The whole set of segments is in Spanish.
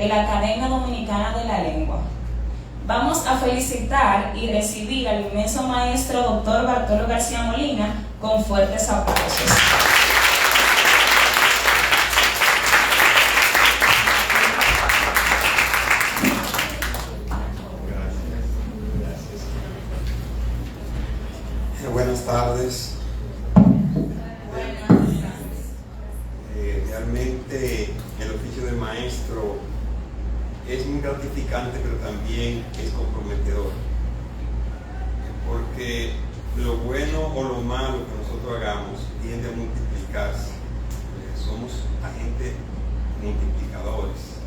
de la Academia Dominicana de la Lengua. Vamos a felicitar y recibir al inmenso maestro Dr. Bartolo García Molina con fuertes aplausos. Buenas tardes. Realmente el oficio de maestro es muy gratificante, pero también es comprometedor, porque lo bueno o lo malo que nosotros hagamos tiende a multiplicarse. Somos agentes multiplicadores,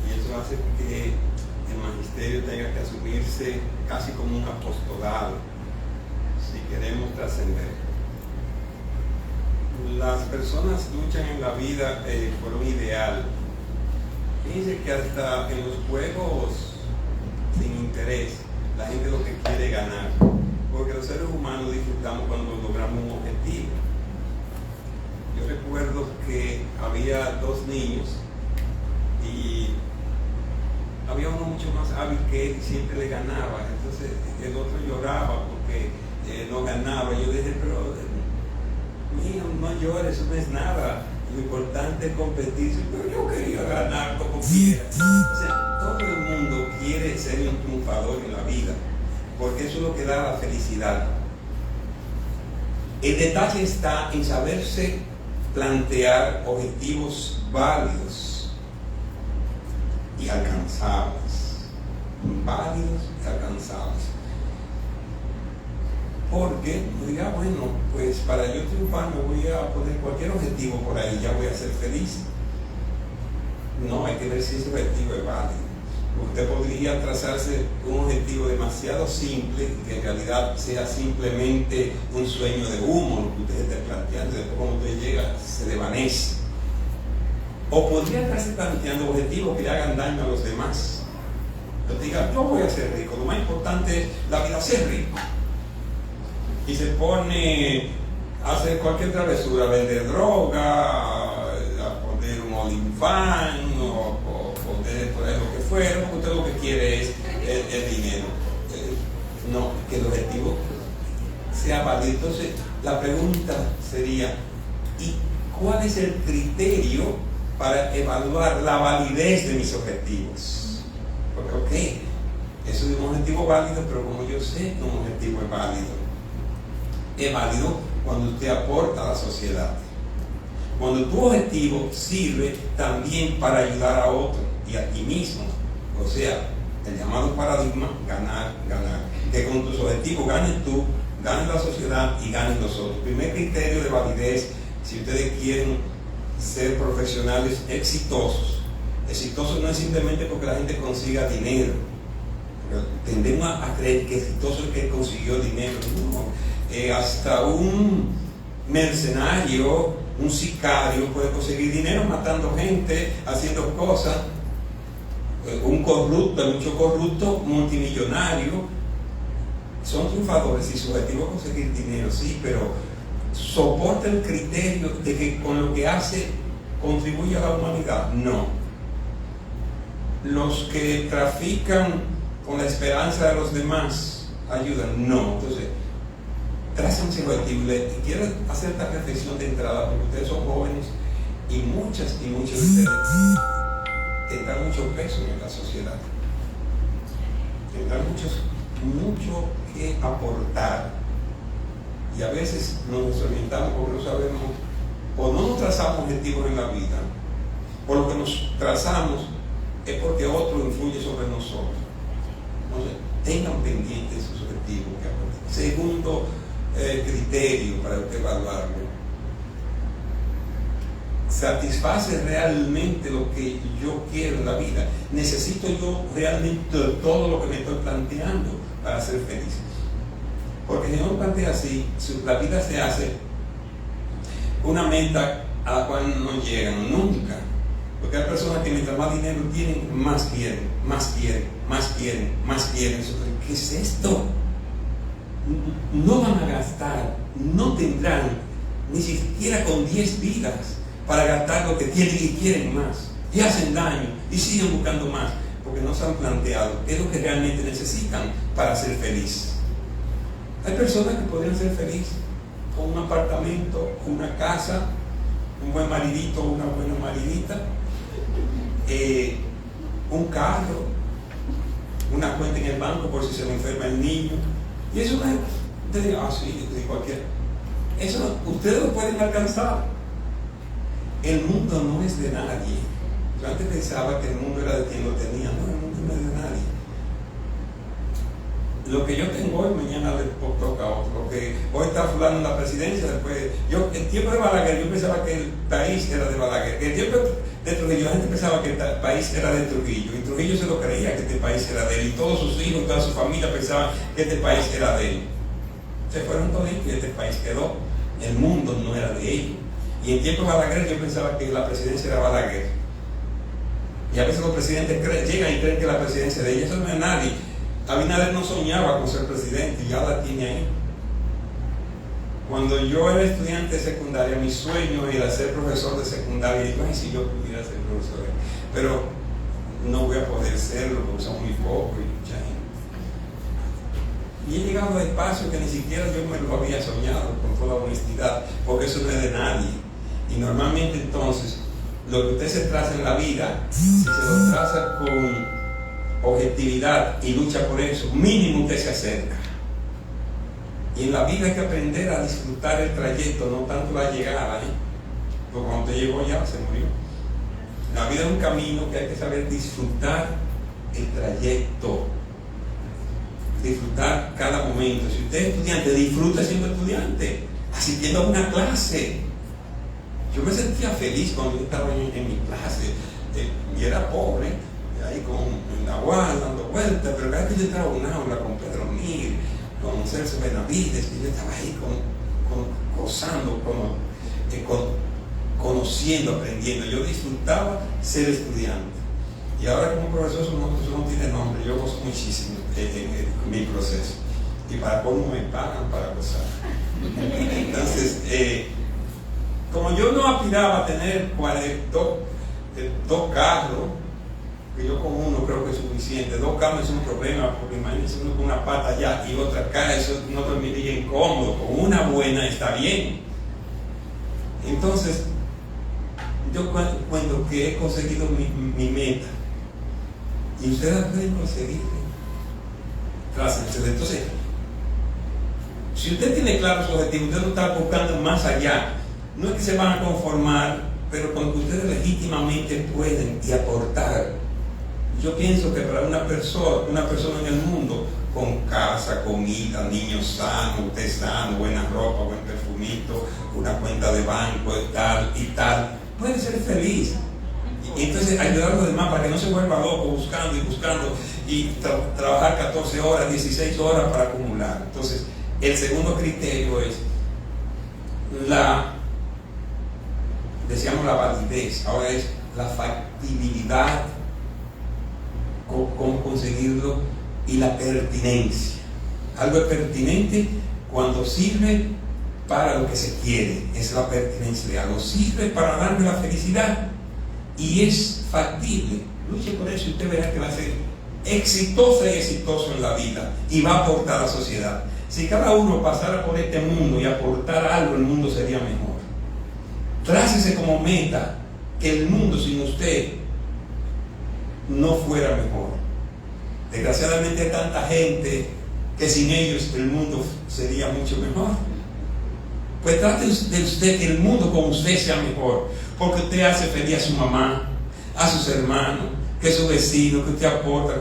y eso hace que el magisterio tenga que asumirse casi como un apostolado si queremos trascender. Las personas luchan en la vida por un ideal. Fíjense que hasta en los juegos sin interés, la gente lo que quiere es ganar, porque los seres humanos disfrutamos cuando logramos un objetivo. Yo recuerdo que había dos niños y había uno mucho más hábil que él y siempre le ganaba, entonces el otro lloraba porque no ganaba. Yo dije, pero mío, no llores, eso no es nada, lo importante es competir. Pero yo quería ganar como quiera. O sea, todo el mundo quiere ser un triunfador en la vida, porque eso es lo que da la felicidad. El detalle está en saberse plantear objetivos válidos y alcanzables. Válidos y alcanzables. Porque diga, bueno, pues para yo triunfar me voy a poner cualquier objetivo por ahí, ya voy a ser feliz. No, hay que ver si ese objetivo es válido. Usted podría trazarse un objetivo demasiado simple, que en realidad sea simplemente un sueño de humo, lo que usted esté planteando, después cuando usted llega se desvanece. O podría estarse planteando objetivos que le hagan daño a los demás. Entonces diga, yo voy a ser rico, lo más importante es la vida, ser rico. Y se pone a hacer cualquier travesura, vender droga, a poner un OnlyFans o poner por ahí lo que fuera, porque usted lo que quiere es el dinero. No, que el objetivo sea válido. Entonces, la pregunta sería, ¿y cuál es el criterio para evaluar la validez de mis objetivos? Porque, ok, eso es un objetivo válido, pero como yo sé que un objetivo es válido cuando usted aporta a la sociedad, cuando tu objetivo sirve también para ayudar a otro y a ti mismo. O sea, el llamado paradigma, ganar, ganar, que con tus objetivos ganes tú, ganes la sociedad y ganen los otros. Primer criterio de validez, si ustedes quieren ser profesionales exitosos no es simplemente porque la gente consiga dinero, porque tendemos a creer que exitoso es el que consiguió dinero. No. Hasta un mercenario, un sicario puede conseguir dinero matando gente, haciendo cosas. Un corrupto, mucho corrupto, multimillonario, son triunfadores y su objetivo es conseguir dinero, sí, pero ¿soporta el criterio de que con lo que hace contribuye a la humanidad? No. Los que trafican con la esperanza de los demás ayudan, no. Entonces, trazan ese objetivo. Y quiero hacer esta reflexión de entrada, porque ustedes son jóvenes y muchos de ustedes tendrán mucho peso en la sociedad, tendrán mucho que aportar, y a veces nos desorientamos porque no sabemos, o no nos trazamos objetivos en la vida, o lo que nos trazamos es porque otro influye sobre nosotros. Entonces, tengan pendientes sus objetivos que aportan. Segundo criterio para usted evaluarlo: ¿satisface realmente lo que yo quiero en la vida? ¿Necesito yo realmente todo lo que me estoy planteando para ser feliz? Porque si no lo plantea así, la vida se hace una meta a la cual no llegan nunca. Porque hay personas que mientras más dinero tienen, más quieren, más quieren, más quieren, más quieren. ¿Qué es esto? No van a gastar, no tendrán ni siquiera con 10 vidas para gastar lo que tienen y quieren más. y hacen daño y siguen buscando más, porque no se han planteado qué es lo que realmente necesitan para ser felices. Hay personas que podrían ser felices con un apartamento, una casa, un buen maridito o una buena maridita, un carro, una cuenta en el banco por si se le enferma el niño. Y eso no es de cualquier. Eso ustedes lo pueden alcanzar. El mundo no es de nadie. Yo antes pensaba que el mundo era de quien lo tenía. No, el mundo no es de nadie. Lo que yo tengo hoy, mañana le toca a otro. Lo que hoy está fulano en la presidencia, después. El tiempo de Balaguer, yo pensaba que el país era de Balaguer. El tiempo de Trujillo, la gente pensaba que el país era de Trujillo. Y Trujillo se lo creía que este país era de él. Y todos sus hijos, toda su familia pensaban que este país era de él. Se fueron todos y este país quedó. El mundo no era de ellos. Y en tiempo de Balaguer yo pensaba que la presidencia era Balaguer. Y a veces los presidentes llegan y creen que la presidencia de ellos, eso no es nadie. Abinader no soñaba con ser presidente y ya la tiene ahí. Cuando yo era estudiante de secundaria, mi sueño era ser profesor de secundaria. Y digo, ay, si yo pudiera ser profesor. Pero no voy a poder serlo porque son muy pocos y mucha gente. Y he llegado a espacios que ni siquiera yo me lo había soñado, con toda honestidad, porque eso no es de nadie. Y normalmente entonces, lo que usted se traza en la vida, si se lo traza con objetividad y lucha por eso, mínimo usted se acerca. Y en la vida hay que aprender a disfrutar el trayecto, no tanto la llegada, porque cuando usted llegó ya se murió. La vida es un camino que hay que saber disfrutar el trayecto, disfrutar cada momento. Si usted es estudiante, disfruta siendo estudiante, asistiendo a una clase. Yo me sentía feliz cuando yo estaba en mi clase y era pobre, ahí con la UAS dando vueltas, pero cada vez que yo entraba a una aula con Pedro Mir, con Celso Benavides, que yo estaba ahí gozando, conociendo, aprendiendo. Yo disfrutaba ser estudiante. Y ahora como profesor eso no tiene nombre, yo gozo muchísimo en mi proceso. Y para cómo me pagan para gozar. Entonces, como yo no aspiraba a tener dos carros, que yo con uno creo que es suficiente. Dos carros es un problema, porque imagínense uno con una pata allá y otra acá, eso no dormiría incómodo. Con una buena está bien. Entonces, yo cuento que he conseguido mi meta. Y ustedes la pueden conseguir. Entonces, si usted tiene claro su objetivo, usted no está buscando más allá. No es que se van a conformar, pero con que ustedes legítimamente pueden y aportar. Yo pienso que para una persona en el mundo, con casa, comida, niños sanos, usted sano, buena ropa, buen perfumito, una cuenta de banco y tal, puede ser feliz. Y entonces ayudar a los demás para que no se vuelva loco buscando y trabajar 14 horas, 16 horas para acumular. Entonces, el segundo criterio es decíamos la validez, ahora es la factibilidad, cómo conseguirlo, y la pertinencia. Algo es pertinente cuando sirve para lo que se quiere, es la pertinencia de algo, sirve para darme la felicidad y es factible. Luche por eso y usted verá que va a ser exitosa y exitoso en la vida y va a aportar a la sociedad. Si cada uno pasara por este mundo y aportara algo, el mundo sería mejor. Trácese como meta que el mundo sin usted no fuera mejor. Desgraciadamente hay tanta gente que sin ellos el mundo sería mucho mejor. Pues trate de usted que el mundo con usted sea mejor, porque usted hace feliz a su mamá, a sus hermanos, que su vecino, que usted aporta,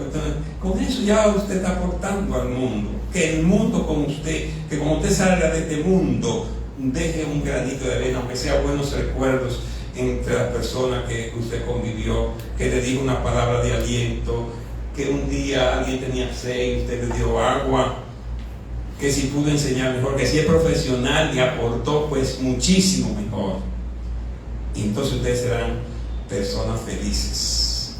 con eso ya usted está aportando al mundo. Que el mundo con usted, que cuando usted salga de este mundo, deje un granito de arena, aunque sea buenos recuerdos entre las personas que usted convivió, que le dijo una palabra de aliento, que un día alguien tenía sed y usted le dio agua, que si pudo enseñar mejor, que si es profesional y aportó, pues muchísimo mejor. Y entonces ustedes serán personas felices.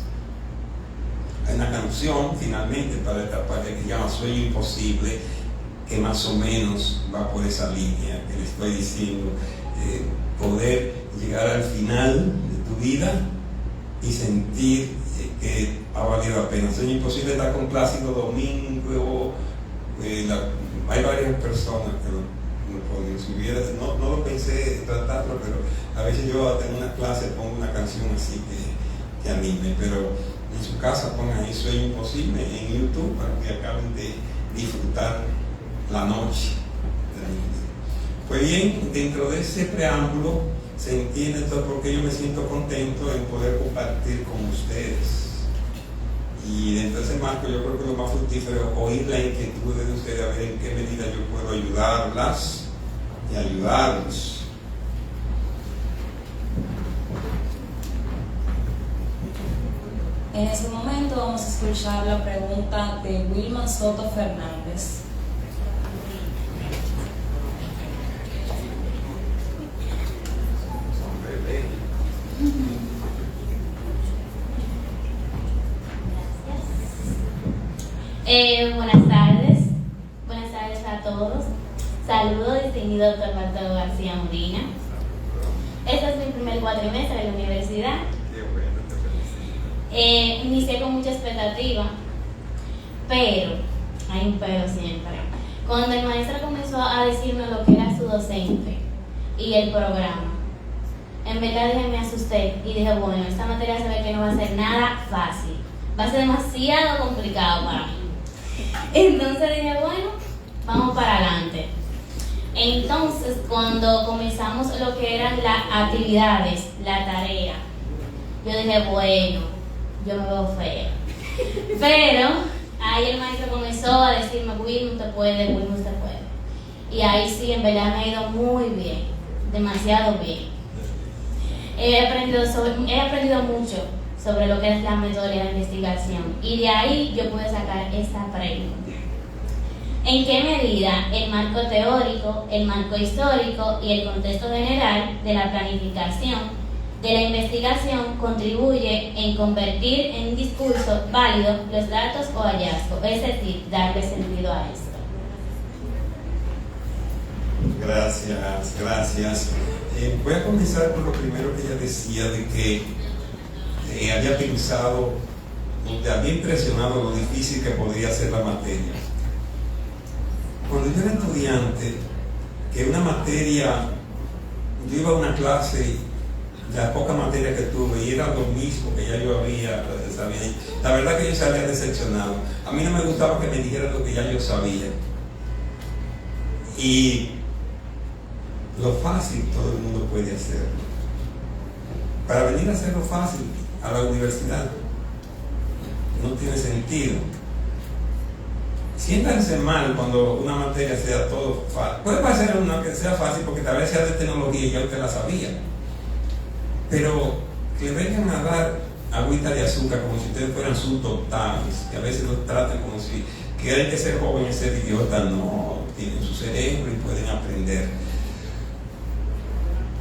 Hay una canción finalmente para esta parte que se llama Sueño Imposible, que más o menos va por esa línea que le estoy diciendo, poder llegar al final de tu vida y sentir que ha valido la pena. Es imposible estar con Plácido Domingo, hay varias personas que lo ponen. Si hubiera, no lo pensé tratarlo, pero a veces yo en una clase pongo una canción así que anime, pero en su casa pongan Eso es imposible en YouTube para que acaben de disfrutar la noche. Pues bien, dentro de ese preámbulo se entiende todo por qué yo me siento contento en poder compartir con ustedes. Y dentro de ese marco yo creo que lo más fructífero es oír la inquietud de ustedes, a ver en qué medida yo puedo ayudarlas y ayudarlos. En ese momento vamos a escuchar la pregunta de Wilman Soto Fernández. Buenas tardes a todos. Saludos, distinguido doctor Bartolo García Molina. Este es mi primer cuatrimestre de la universidad. Inicié con mucha expectativa, pero, hay un pero siempre. Cuando el maestro comenzó a decirnos lo que era su docente y el programa, en verdad me asusté y dije, bueno, esta materia se ve que no va a ser nada fácil, va a ser demasiado complicado para mí. Entonces dije, bueno, vamos para adelante. Entonces, cuando comenzamos lo que eran las actividades, la tarea, yo dije, bueno, yo me veo fea. Pero ahí el maestro comenzó a decirme, Wilma, usted puede. Y ahí sí, en verdad me ha ido muy bien, demasiado bien. He aprendido mucho sobre lo que es la metodología de investigación. Y de ahí yo pude sacar esta pregunta. ¿En qué medida el marco teórico, el marco histórico y el contexto general de la planificación de la investigación contribuye en convertir en un discurso válido los datos o hallazgos? Es decir, darle sentido a esto. Gracias. Voy a comenzar por lo primero que ella decía, de que había pensado, te había impresionado lo difícil que podría ser la materia. Cuando yo era estudiante, que una materia, yo iba a una clase, la poca materia que tuve, y era lo mismo que ya yo había sabido. La verdad que yo salía decepcionado. A mí no me gustaba que me dijeran lo que ya yo sabía. Y lo fácil todo el mundo puede hacerlo. Para venir a hacerlo fácil a la universidad no tiene sentido. Siéntanse mal cuando una materia sea todo fácil. Puede pasar una que sea fácil porque tal vez sea de tecnología y ya usted la sabía. Pero que vengan a dar agüita de azúcar como si ustedes fueran subdotados, que a veces los tratan como si que hay que ser joven y ser idiota. No, tienen su cerebro y pueden aprender.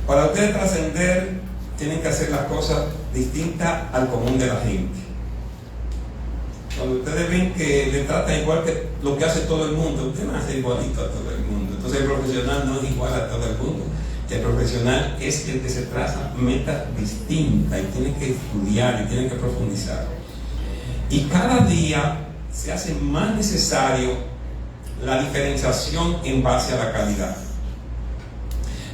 Para ustedes trascender, tienen que hacer las cosas distintas al común de la gente. Cuando ustedes ven que le tratan igual que lo que hace todo el mundo, ustedes van a ser igualito a todo el mundo. Entonces el profesional no es igual a todo el mundo. El profesional es el que se traza metas distintas y tiene que estudiar y tiene que profundizar. Y cada día se hace más necesario la diferenciación en base a la calidad.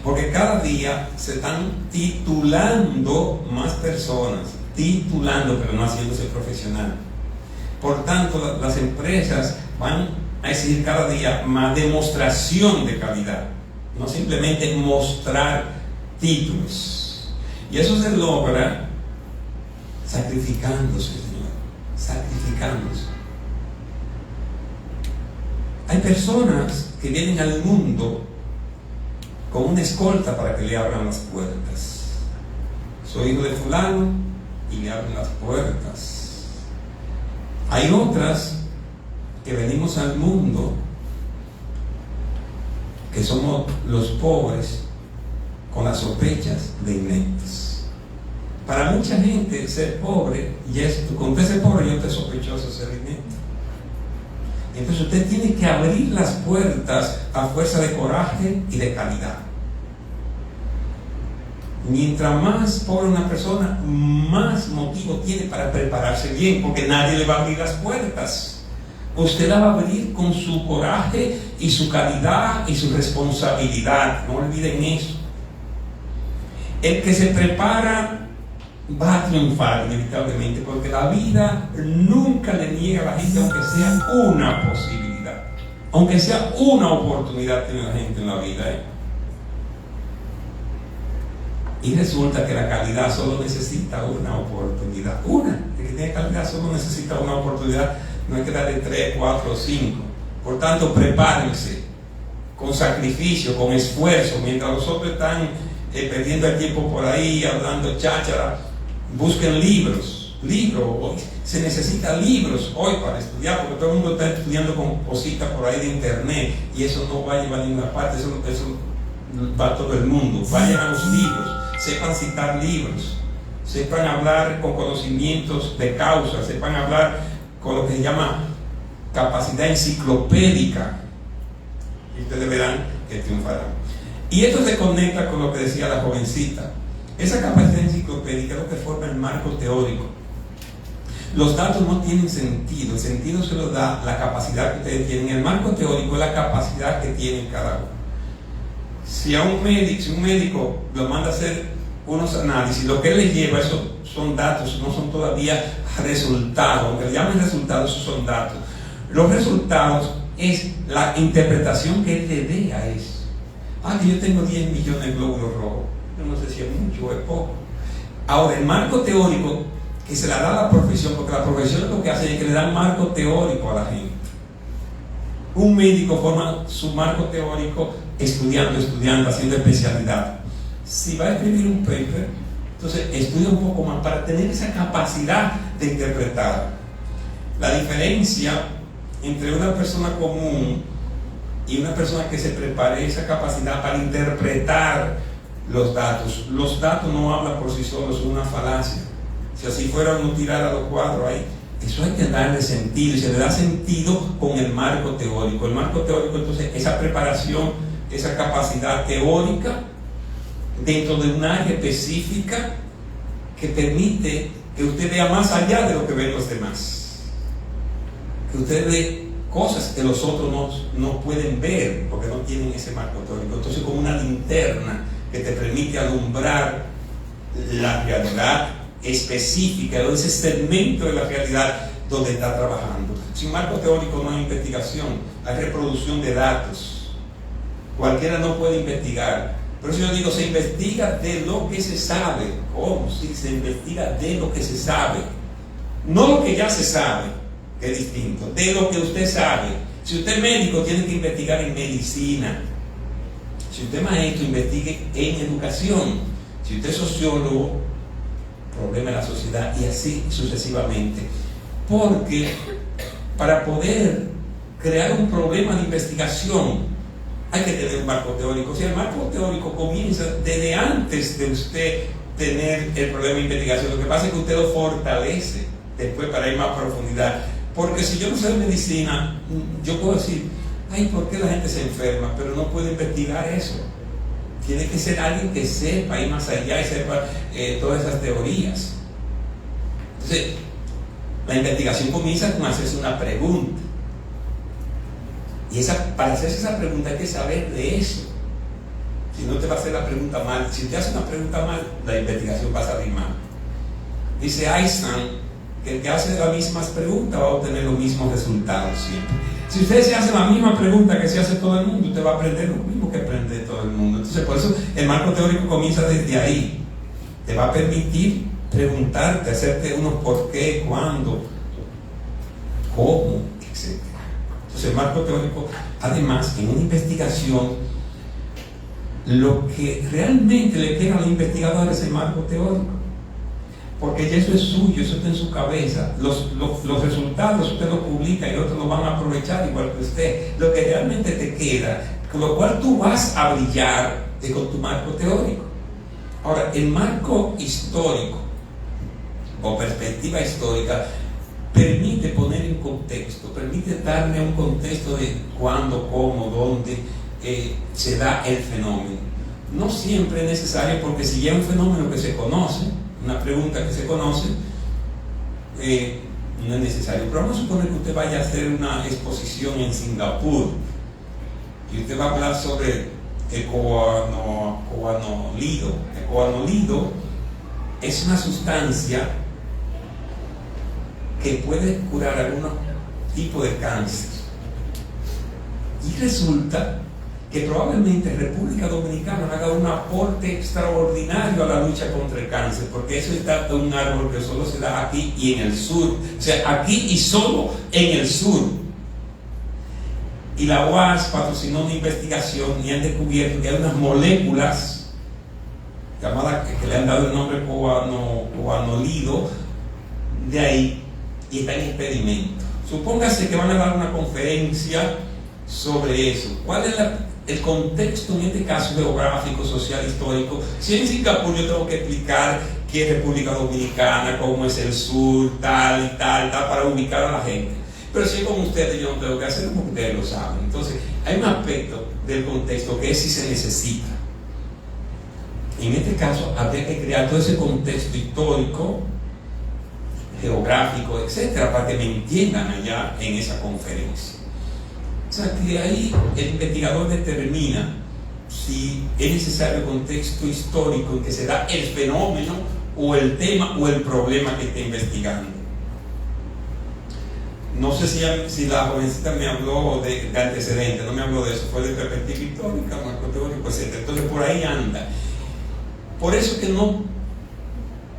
Porque cada día se están titulando más personas, pero no haciéndose profesional. Por tanto, las empresas van a exigir cada día más demostración de calidad, no simplemente mostrar títulos. Y eso se logra sacrificándose, Señor, sacrificándose. Hay personas que vienen al mundo con una escolta para que le abran las puertas. Soy hijo de fulano y le abren las puertas. Hay otras que venimos al mundo, que somos los pobres, con las sospechas de ineptos. Para mucha gente ser pobre, y con ser pobre yo estoy sospechoso de ser inepto. Entonces usted tiene que abrir las puertas a fuerza de coraje y de calidad. Mientras más pobre una persona, más motivo tiene para prepararse bien, porque nadie le va a abrir las puertas. Usted la va a abrir con su coraje y su calidad y su responsabilidad. No olviden eso. El que se prepara va a triunfar inevitablemente, porque la vida nunca le niega a la gente, aunque sea una posibilidad, aunque sea una oportunidad, tiene la gente en la vida, Y resulta que la calidad solo necesita una oportunidad. El que tiene calidad solo necesita una oportunidad. No hay que darle 3, 4 o 5. Por tanto, prepárense con sacrificio, con esfuerzo. Mientras los otros están perdiendo el tiempo por ahí, hablando cháchara, busquen libros. Hoy se necesitan libros hoy para estudiar, porque todo el mundo está estudiando con cositas por ahí de internet, y eso no va a llevar a ninguna parte. Eso va a todo el mundo. Vayan a los libros. Sepan citar libros, sepan hablar con conocimientos de causa, sepan hablar con lo que se llama capacidad enciclopédica, y ustedes verán que triunfarán. Y esto se conecta con lo que decía la jovencita. Esa capacidad enciclopédica es lo que forma el marco teórico. Los datos no tienen sentido, el sentido se lo da la capacidad que ustedes tienen. El marco teórico es la capacidad que tienen cada uno. Si un médico lo manda a hacer unos análisis, lo que él le lleva, esos son datos, no son todavía resultados. Aunque le llamen resultados, esos son datos. Los resultados es la interpretación que él le dé a eso. Que yo tengo 10 millones de glóbulos rojos. Yo no sé si es mucho o es poco. Ahora, el marco teórico que se le da a la profesión, porque la profesión lo que hace es que le da marco teórico a la gente. Un médico forma su marco teórico estudiando, haciendo especialidad. Si va a escribir un paper, entonces estudia un poco más para tener esa capacidad de interpretar. La diferencia entre una persona común y una persona que se prepare esa capacidad para interpretar los datos. Los datos no hablan por sí solos, es una falacia. Si así fuera, uno tirara los cuadros ahí. Eso hay que darle sentido, y se le da sentido con el marco teórico. El marco teórico, entonces, esa preparación, esa capacidad teórica dentro de un área específica que permite que usted vea más allá de lo que ven los demás, que usted ve cosas que los otros no pueden ver porque no tienen ese marco teórico. Entonces, como una linterna que te permite alumbrar la realidad específica, o ese segmento de la realidad donde está trabajando. Sin marco teórico no hay investigación, hay reproducción de datos. Cualquiera no puede investigar. Por eso yo digo, se investiga de lo que se sabe. ¿Cómo? Sí, se investiga de lo que se sabe. No lo que ya se sabe, que es distinto, de lo que usted sabe. Si usted es médico, tiene que investigar en medicina. Si usted es maestro, investigue en educación. Si usted es sociólogo, problema de la sociedad, y así sucesivamente. Porque para poder crear un problema de investigación hay que tener un marco teórico. O sea, el marco teórico comienza desde antes de usted tener el problema de investigación. Lo que pasa es que usted lo fortalece después para ir más a profundidad. Porque si yo no sé de medicina, yo puedo decir, ¿por qué la gente se enferma? Pero no puedo investigar eso. Tiene que ser alguien que sepa ir más allá y sepa todas esas teorías. Entonces, la investigación comienza con hacerse una pregunta. Y para hacerse esa pregunta hay que saber de eso. Si no, te va a hacer la pregunta mal. Si te hace una pregunta mal, la investigación va a salir mal. Dice Einstein que el que hace las mismas preguntas va a obtener los mismos resultados siempre. Si usted se hace la misma pregunta que se hace todo el mundo, usted va a aprender lo mismo que aprende todo el mundo. Entonces, por eso el marco teórico comienza desde ahí. Te va a permitir preguntarte, hacerte unos por qué, cuándo, cómo, etc. Entonces, el marco teórico, además, en una investigación, lo que realmente le queda al investigador es el marco teórico. Porque ya eso es suyo, eso está en su cabeza. Los resultados usted los publica y otros los van a aprovechar igual que usted. Lo que realmente te queda, con lo cual tú vas a brillar, es con tu marco teórico. Ahora, el marco histórico o perspectiva histórica permite poner en contexto, permite darle un contexto de cuándo, cómo, dónde se da el fenómeno. no siempre es necesario, porque si ya es un fenómeno que se conoce, una pregunta que se conoce, no es necesario. Pero vamos a suponer que usted vaya a hacer una exposición en Singapur y usted va a hablar sobre el coanolido. El coanolido es una sustancia que puede curar algunos tipos de cáncer. Y resulta que probablemente República Dominicana haga un aporte extraordinario a la lucha contra el cáncer, porque eso está en un árbol que solo se da aquí y en el sur, o sea, aquí y solo en el sur. Y la OAS patrocinó una investigación y han descubierto que hay unas moléculas llamadas, que le han dado el nombre coanolido, de ahí, y está en experimento. Supóngase que van a dar una conferencia sobre eso. ¿Cuál es el contexto en este caso geográfico, social, histórico? Si en Singapur yo tengo que explicar qué es República Dominicana, cómo es el sur, tal y tal, para ubicar a la gente. Pero si con ustedes yo no tengo que hacerlo porque ustedes lo saben. Entonces, hay un aspecto del contexto que es si se necesita. En este caso, habría que crear todo ese contexto histórico, geográfico, etcétera, para que me entiendan allá en esa conferencia. O sea, que ahí el investigador determina si es necesario el contexto histórico en que se da el fenómeno o el tema o el problema que está investigando. No sé si la jovencita me habló de antecedentes, no me habló de eso, fue de perspectiva histórica, marco teórico, etc. Entonces por ahí anda. Por eso que no,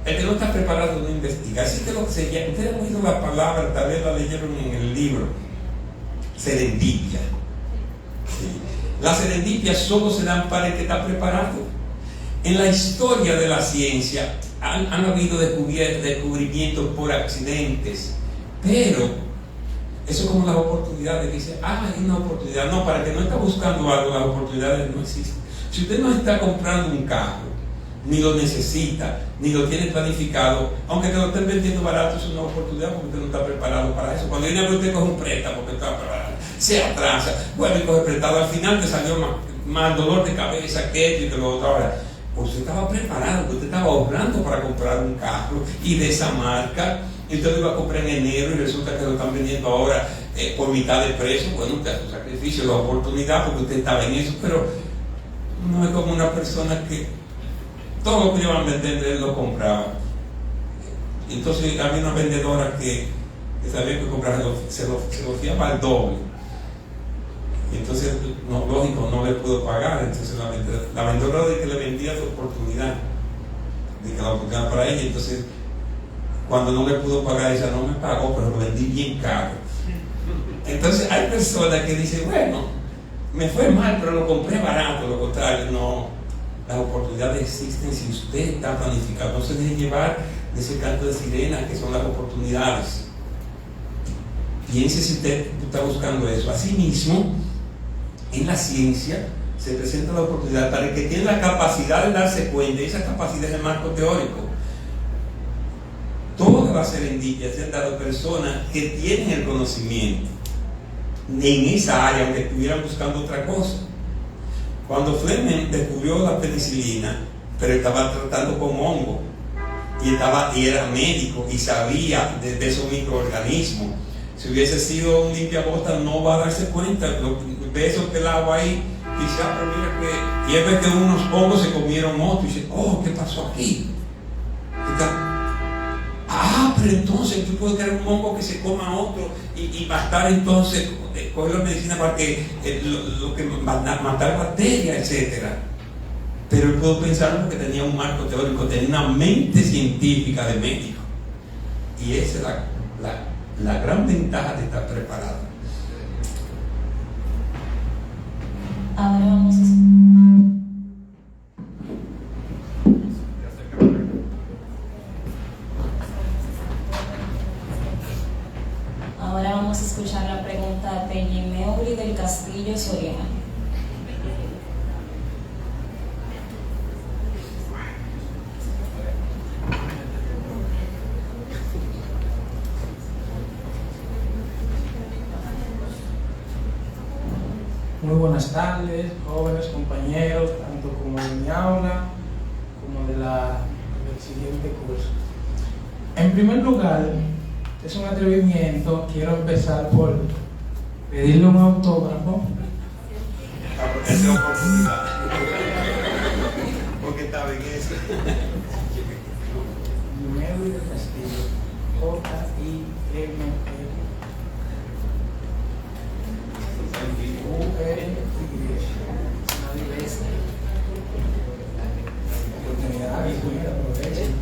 el que no está preparado no investiga. Así que lo que se llama, ustedes han oído la palabra, tal vez la leyeron en el libro, serendipia. Sí. Las serendipias solo se dan para el que está preparado. En la historia de la ciencia han habido descubrimientos por accidentes, pero eso es como las oportunidades. Dice, hay una oportunidad. No, para el que no está buscando algo, las oportunidades no existen. Si usted no está comprando un carro, ni lo necesita, ni lo tiene planificado, aunque te lo estén vendiendo barato, es una oportunidad porque usted no está preparado para eso. Cuando viene a usted coge un préstamo porque está preparado, se atrasa, vuelve y coge prestado, al final te salió más dolor de cabeza que esto y que lo otro. Ahora, usted estaba preparado, usted estaba ahorrando para comprar un carro y de esa marca, y usted lo iba a comprar en enero y resulta que lo están vendiendo ahora por mitad de precio. Bueno, usted hace un sacrificio, la oportunidad, porque usted estaba en eso, pero no es como una persona que todo lo que iban a vender él lo compraba. Entonces había una vendedora que sabía que comprar se lo fiaba al doble. Y entonces, no, lógico, no le pudo pagar. Entonces la vendedora de que le vendía su oportunidad, de que la oportunidad para ella. Entonces, cuando no le pudo pagar, ella no me pagó, pero lo vendí bien caro. Entonces hay personas que dicen, bueno, me fue mal, pero lo compré barato. Lo contrario, no. Las oportunidades existen si usted está planificado. No se deje llevar de ese canto de sirena que son las oportunidades. Piense si usted está buscando eso. Asimismo, en la ciencia se presenta la oportunidad para el que tiene la capacidad de darse cuenta, y esa capacidad es el marco teórico. Todas las serendipias se han dado personas que tienen el conocimiento en esa área, aunque estuvieran buscando otra cosa. Cuando Fleming descubrió la penicilina, pero estaba tratando con hongo, y era médico y sabía de esos microorganismos. Si hubiese sido un limpiabotas, no va a darse cuenta. Ve esos pelados ahí y dice, pero mira que. Y él ve que unos hongos se comieron otro y dice, ¿qué pasó aquí? Pero entonces tú puedes crear un hongo que se coma otro y bastar entonces coger la medicina para que matar bacterias, etc. Pero él pudo pensarlo porque tenía un marco teórico, tenía una mente científica de médico. Y esa es la gran ventaja de estar preparado. Ahora vamos a escuchar la pregunta de Jimeuri del Castillo Soriano. Muy buenas tardes, jóvenes compañeros, tanto como de mi aula como del siguiente curso. En primer lugar, es un atrevimiento, quiero empezar por pedirle un autógrafo. Esa oportunidad. Porque estaba en eso. Melvin del Castillo, oportunidad y cuida, aprovechen.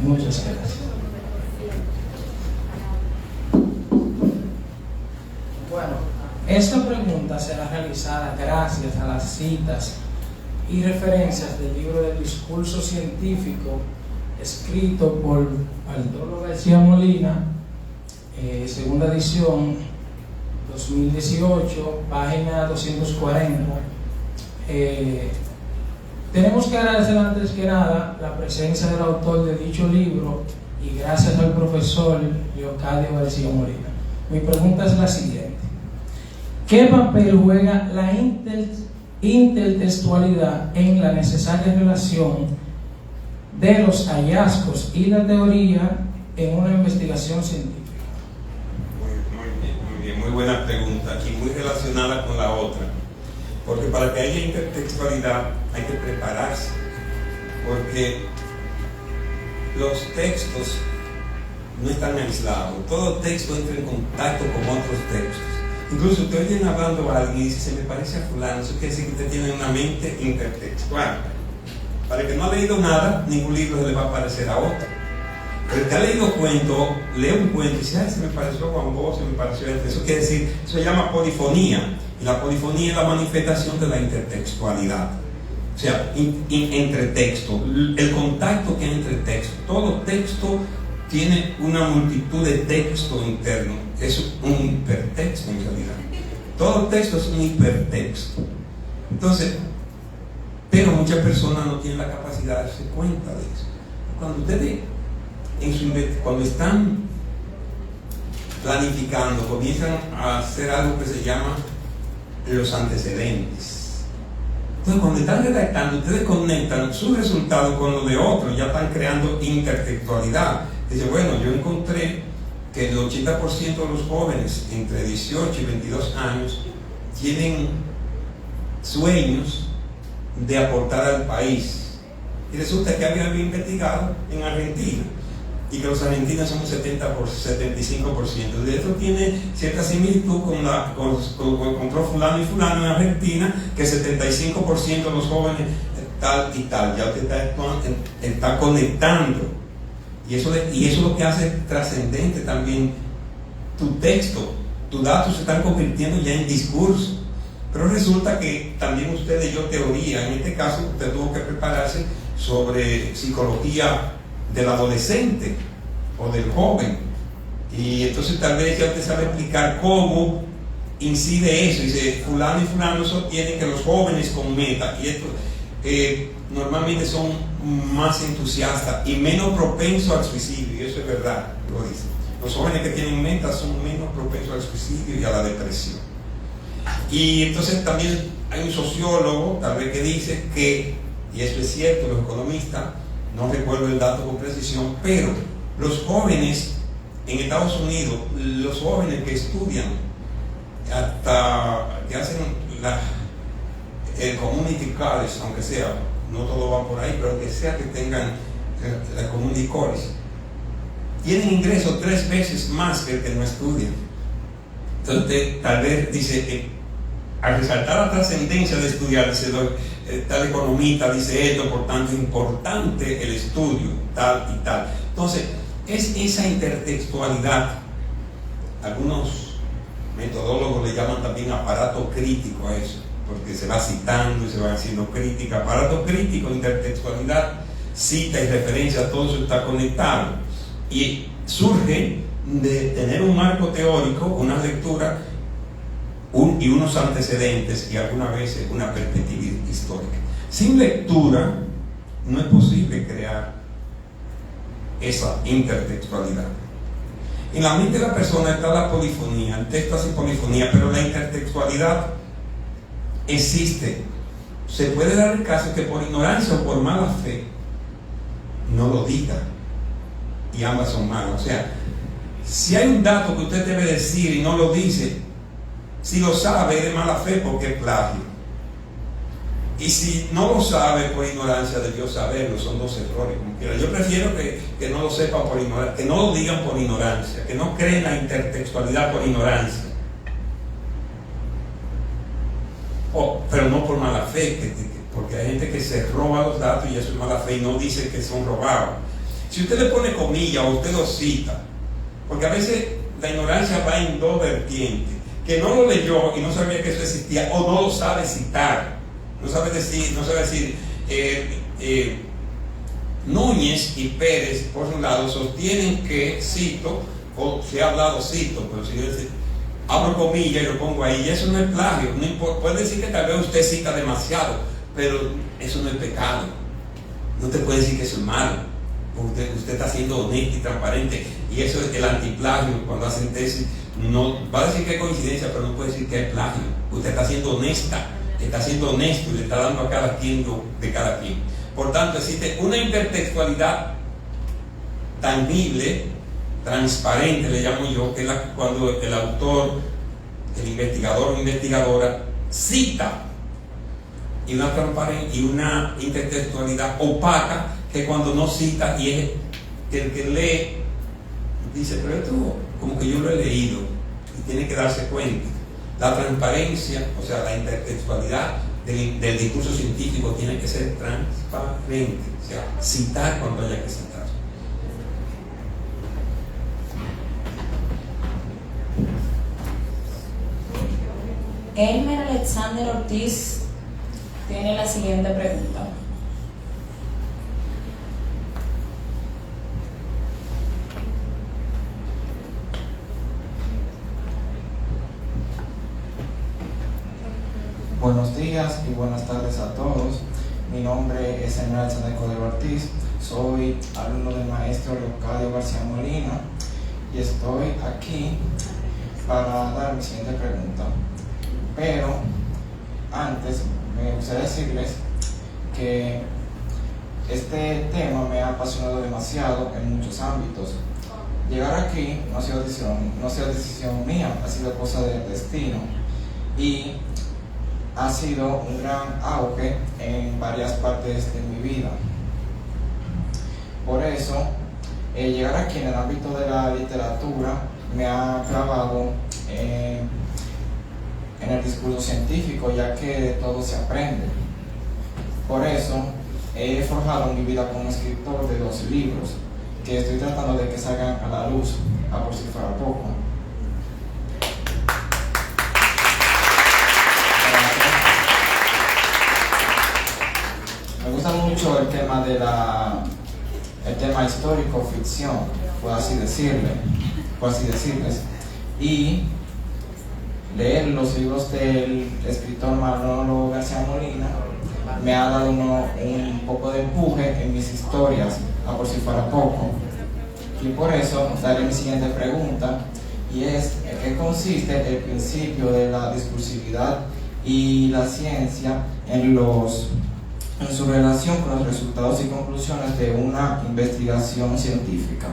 Muchas gracias. Bueno, esta pregunta será realizada gracias a las citas y referencias del libro de discurso científico escrito por Bartolo García Molina, segunda edición, 2018, página 240. Tenemos que agradecer antes que nada la presencia del autor de dicho libro y gracias al profesor Leocadio García Molina. Mi pregunta es la siguiente: ¿qué papel juega la intertextualidad en la necesaria relación de los hallazgos y la teoría en una investigación científica? Muy bien, muy buena pregunta y muy relacionada con la otra. Porque para que haya intertextualidad hay que prepararse, porque los textos no están aislados, todo texto entra en contacto con otros textos. Incluso te oyen hablando a alguien y dice, se me parece a fulano, eso quiere decir que usted tiene una mente intertextual. Para el que no ha leído nada, ningún libro se le va a parecer a otro. Pero el que ha leído cuento, lee un cuento y dice, ay, se me pareció a Juan Bosch, se me pareció a este. Eso quiere decir, eso se llama polifonía. Y la polifonía es la manifestación de la intertextualidad. O sea, entre texto, el contacto que hay entre texto. Todo texto tiene una multitud de texto interno. Es un hipertexto en realidad. Todo texto es un hipertexto. Entonces, pero muchas personas no tienen la capacidad de darse cuenta de eso. Cuando ustedes, cuando están planificando, comienzan a hacer algo que se llama los antecedentes. Entonces, cuando están redactando, ustedes conectan su resultado con lo de otro, ya están creando intertextualidad. Dice, bueno, yo encontré que el 80% de los jóvenes entre 18 y 22 años tienen sueños de aportar al país. Y resulta que había investigado en Argentina y que los argentinos son un 75%. De eso tiene cierta similitud con encontró fulano y fulano en Argentina, que 75% de los jóvenes tal y tal. Ya usted está conectando. Y eso es lo que hace trascendente también tu texto. Tus datos se están convirtiendo ya en discurso. Pero resulta que también usted leyó teoría. En este caso, usted tuvo que prepararse sobre psicología del adolescente o del joven, y entonces tal vez ya usted sabe explicar cómo incide eso. Dice, fulano y fulano sostienen que los jóvenes con meta y esto normalmente son más entusiastas y menos propensos al suicidio, y eso es verdad, lo dice. Los jóvenes que tienen metas son menos propensos al suicidio y a la depresión. Y entonces también hay un sociólogo tal vez que dice que, y eso es cierto, los economistas, no recuerdo el dato con precisión, pero los jóvenes en Estados Unidos, los jóvenes que estudian, hasta que hacen el community college, aunque sea, no todo va por ahí, pero que sea que tengan la community college, tienen ingresos 3 veces más que el que no estudia. Entonces tal vez dice, al resaltar la trascendencia de estudiar, dice, tal economista dice esto, por tanto es importante el estudio, tal y tal. Entonces, es esa intertextualidad. Algunos metodólogos le llaman también aparato crítico a eso, porque se va citando y se va haciendo crítica, aparato crítico, intertextualidad, cita y referencia, todo eso está conectado y surge de tener un marco teórico, una lectura y unos antecedentes y algunas veces una perspectiva histórica. Sin lectura no es posible crear esa intertextualidad. En la mente de la persona está la polifonía, el texto hace polifonía, pero la intertextualidad existe. Se puede dar el caso que por ignorancia o por mala fe no lo diga, y ambas son malas. O sea, si hay un dato que usted debe decir y no lo dice, si lo sabe es de mala fe porque es plagio, y si no lo sabe por ignorancia debió saberlo. Son dos errores como quiera. Yo prefiero que no lo sepan por ignorancia, que no lo digan por ignorancia, que no creen la intertextualidad por ignorancia, pero no por mala fe, porque hay gente que se roba los datos y eso es mala fe y no dice que son robados. Si usted le pone comillas o usted lo cita, porque a veces la ignorancia va en dos vertientes: que no lo leyó y no sabía que eso existía, o no lo sabe citar, no sabe decir Núñez y Pérez por un lado sostienen que cito, o si ha hablado cito, pero si yo abro comillas y lo pongo ahí, y eso no es plagio. No importa, puede decir que tal vez usted cita demasiado, pero eso no es pecado. No te puede decir que eso es malo, porque usted está siendo honesto y transparente, y eso es el antiplagio. Cuando hacen tesis, no va a decir que es coincidencia, pero no puede decir que es plagio. Usted está siendo honesta, está siendo honesto y le está dando a cada quien de cada quien. Por tanto, existe una intertextualidad tangible, transparente, le llamo yo, que es cuando el autor, el investigador o investigadora cita, y una intertextualidad opaca, que cuando no cita y es que el que lee dice, pero esto como que yo lo he leído, y tiene que darse cuenta. La transparencia, o sea, la intertextualidad del discurso científico tiene que ser transparente, o sea, citar cuando haya que citar. Elmer Alexander Ortiz tiene la siguiente pregunta. Buenos días y buenas tardes a todos. Mi nombre es Elmer Alexander Ortiz. Soy alumno del maestro Leocadio García Molina y estoy aquí para dar mi siguiente pregunta. Pero antes me gustaría decirles que este tema me ha apasionado demasiado en muchos ámbitos. Llegar aquí no ha sido decisión mía, ha sido cosa del destino y ha sido un gran auge en varias partes de mi vida. Por eso, llegar aquí en el ámbito de la literatura me ha clavado en el discurso científico, ya que de todo se aprende. Por eso, he forjado mi vida como escritor de 2 libros, que estoy tratando de que salgan a la luz, a por si fuera poco. Me gusta mucho el tema histórico, ficción, por así decirles, y leer los libros del escritor Manolo García Molina me ha dado un poco de empuje en mis historias, a por si fuera poco. Y por eso daré mi siguiente pregunta, y es: ¿en qué consiste el principio de la discursividad y la ciencia en su relación con los resultados y conclusiones de una investigación científica?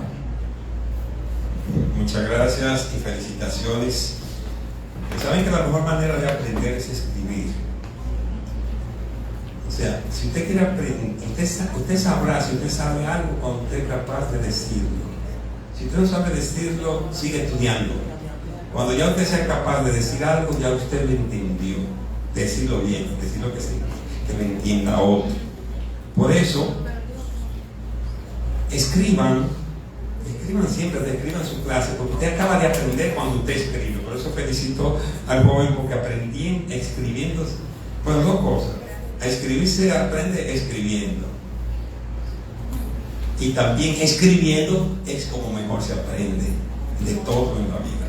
Muchas gracias y felicitaciones. Saben que la mejor manera de aprender es escribir. O sea, si usted quiere aprender, usted sabrá si usted sabe algo cuando usted es capaz de decirlo. Si usted no sabe decirlo, sigue estudiando. Cuando ya usted sea capaz de decir algo, ya usted lo entendió. Decirlo bien, decirlo que lo entienda otro. Por eso, escriban siempre, escriban su clase, porque usted acaba de aprender cuando usted escribe. Por eso felicito al joven, porque escribiendo Bueno, dos cosas. A escribir se aprende escribiendo. Y también escribiendo es como mejor se aprende de todo en la vida.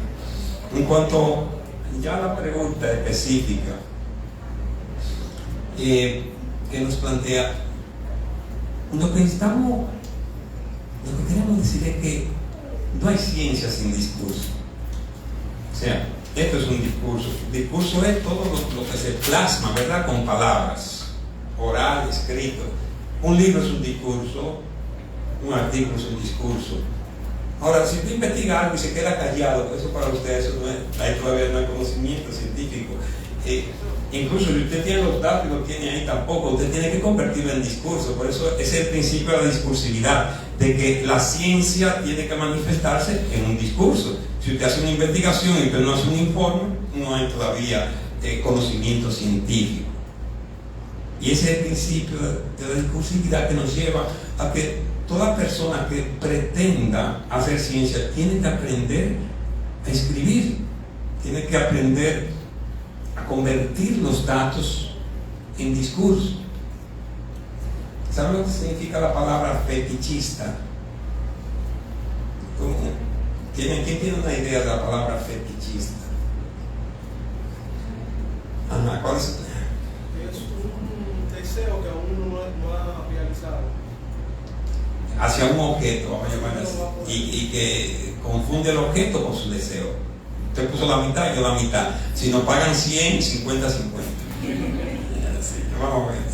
En cuanto ya a la pregunta específica que nos plantea, lo que queremos decir es que no hay ciencia sin discurso. O sea, esto es un discurso. Discurso es todo lo que se plasma, ¿verdad? Con palabras, oral, escrito. Un libro es un discurso, un artículo es un discurso. Ahora, si usted investiga algo y se queda callado, eso para usted, eso no es, ahí todavía no hay conocimiento científico. Incluso si usted tiene los datos y lo tiene ahí tampoco, usted tiene que convertirlo en discurso. Por eso es el principio de la discursividad, de que la ciencia tiene que manifestarse en un discurso. Si usted hace una investigación y usted no hace un informe, no hay todavía conocimiento científico. Y ese es el principio de la discursividad que nos lleva a que toda persona que pretenda hacer ciencia tiene que aprender a escribir, tiene que aprender a convertir los datos en discurso. ¿Saben lo que significa la palabra fetichista? ¿Quién tiene una idea de la palabra fetichista? Ana, ¿cuál es? Es un deseo que aún no ha realizado. Hacia un objeto, vamos a llamarlo así, y que confunde el objeto con su deseo. Usted puso la mitad, yo la mitad. Si nos pagan 100, 50-50. Sí, vamos a ver.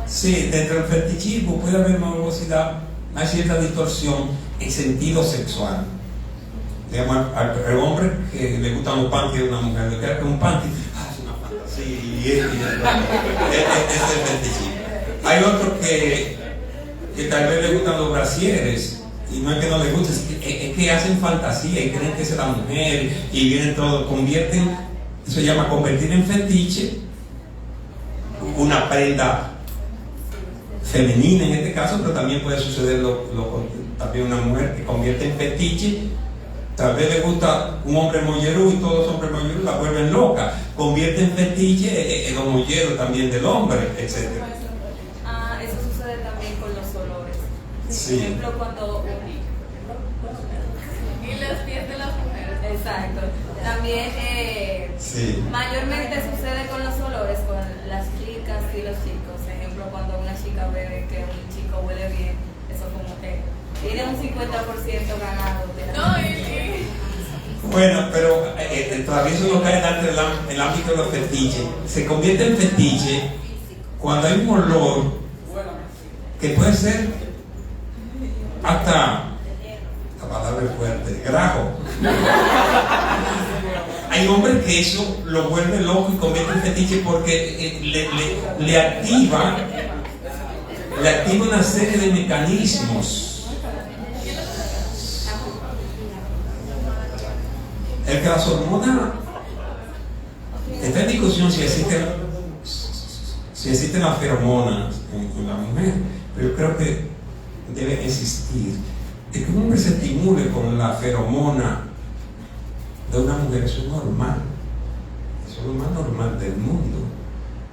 Sí, dentro del fetichismo puede haber morbosidad, hay cierta distorsión en sentido sexual. Digamos, al hombre que le gustan los panties de una mujer, le queda que un panty, es una fantasía, es el fetichismo. Hay otros que tal vez le gustan los brasieres, y no es que no les guste, es que hacen fantasía y creen que es la mujer, y vienen todo, convierten, eso se llama convertir en fetiche una prenda femenina en este caso, pero también puede suceder también una mujer que convierte en fetiche. Tal vez le gusta un hombre mollerú y todos los hombres mollerú la vuelven loca, convierte en fetiche los molleros también del hombre, etc. Eso sucede también con los olores. Sí. Por ejemplo, cuando Y los pies de las mujeres. exacto. También Sí. mayormente sucede con los olores, con las chicas y los chicos. Ejemplo, cuando una chica ve que un chico huele bien, eso como que tiene un 50% ganado. Bueno, pero todavía eso no cae dentro del ámbito de los fetiches. Se convierte en fetiche cuando hay un olor que puede ser hasta, la palabra es fuerte, grajo. Hay hombres que eso lo vuelve loco y convierte en fetiche porque le activa una serie de mecanismos. El que las hormonas, está en discusión si existen las feromonas en la mujer, pero yo creo que debe existir. El que un hombre se estimule con la feromona de una mujer, eso es normal. Eso es lo más normal del mundo.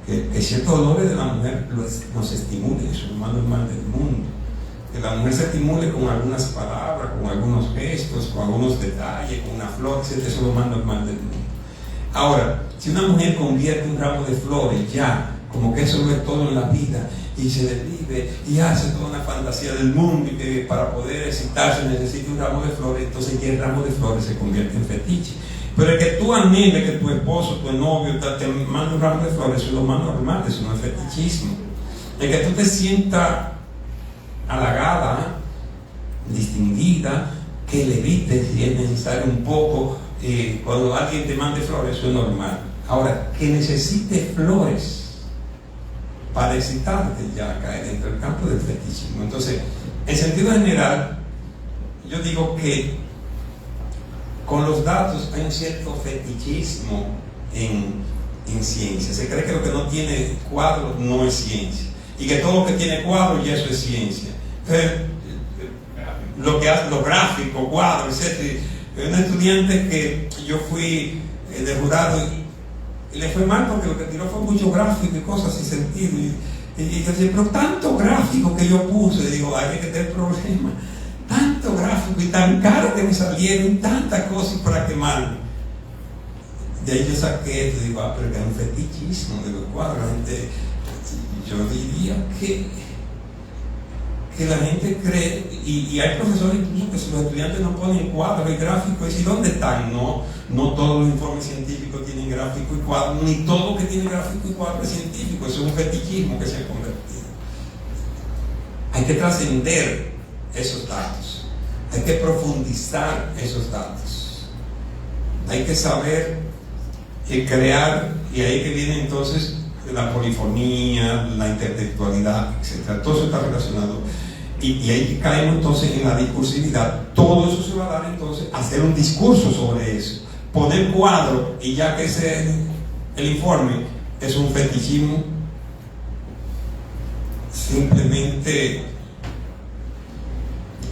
Que ciertos olores de la mujer nos estimulen, eso es lo más normal del mundo. Que la mujer se estimule con algunas palabras, con algunos gestos, con algunos detalles, con una flor, etc. Eso es lo más normal del mundo. Ahora, si una mujer convierte un ramo de flores ya, como que eso no es todo en la vida, y se desvive y hace toda una fantasía del mundo, y que para poder excitarse necesita un ramo de flores, entonces ya el ramo de flores se convierte en fetiche. Pero el que tú anheles que tu esposo, tu novio te mande un ramo de flores, eso es lo más normal, eso no es fetichismo. El que tú te sientas halagada, distinguida, que le evites si es necesario un poco, cuando alguien te mande flores, eso es normal. Ahora, que necesite flores para excitarte, ya cae dentro del campo del fetichismo. Entonces, en sentido general, yo digo que con los datos hay un cierto fetichismo en ciencia. Se cree que lo que no tiene cuadros no es ciencia. y que todo lo que tiene cuadro y eso es ciencia. Entonces, lo que hace, los gráficos, cuadros, etc. Un estudiante que yo fui de jurado y le fue mal porque lo que tiró fue mucho gráfico y cosas sin sentido. Y yo decía, pero tanto gráfico que yo puse, digo, hay que tener problemas. Tanto gráfico y tan caro que me salieron, y tantas cosas para quemar. De ahí yo saqué esto, digo, pero que es un fetichismo de los cuadros. La gente, yo diría que la gente cree, y hay profesores incluso que si los estudiantes no ponen cuadros y gráficos, ¿y dónde están? No todos los informes científicos tienen gráfico y cuadro, ni todo lo que tiene gráfico y cuadro es científico. Eso es un fetichismo que se ha convertido. Hay que trascender esos datos, hay que profundizar esos datos, hay que saber crear, y ahí que viene entonces la polifonía, la intertextualidad, etc. Todo eso está relacionado. Y ahí caemos entonces en la discursividad. Todo eso se va a dar entonces a hacer un discurso sobre eso. Poner cuadro y ya que ese el informe es un fetichismo simplemente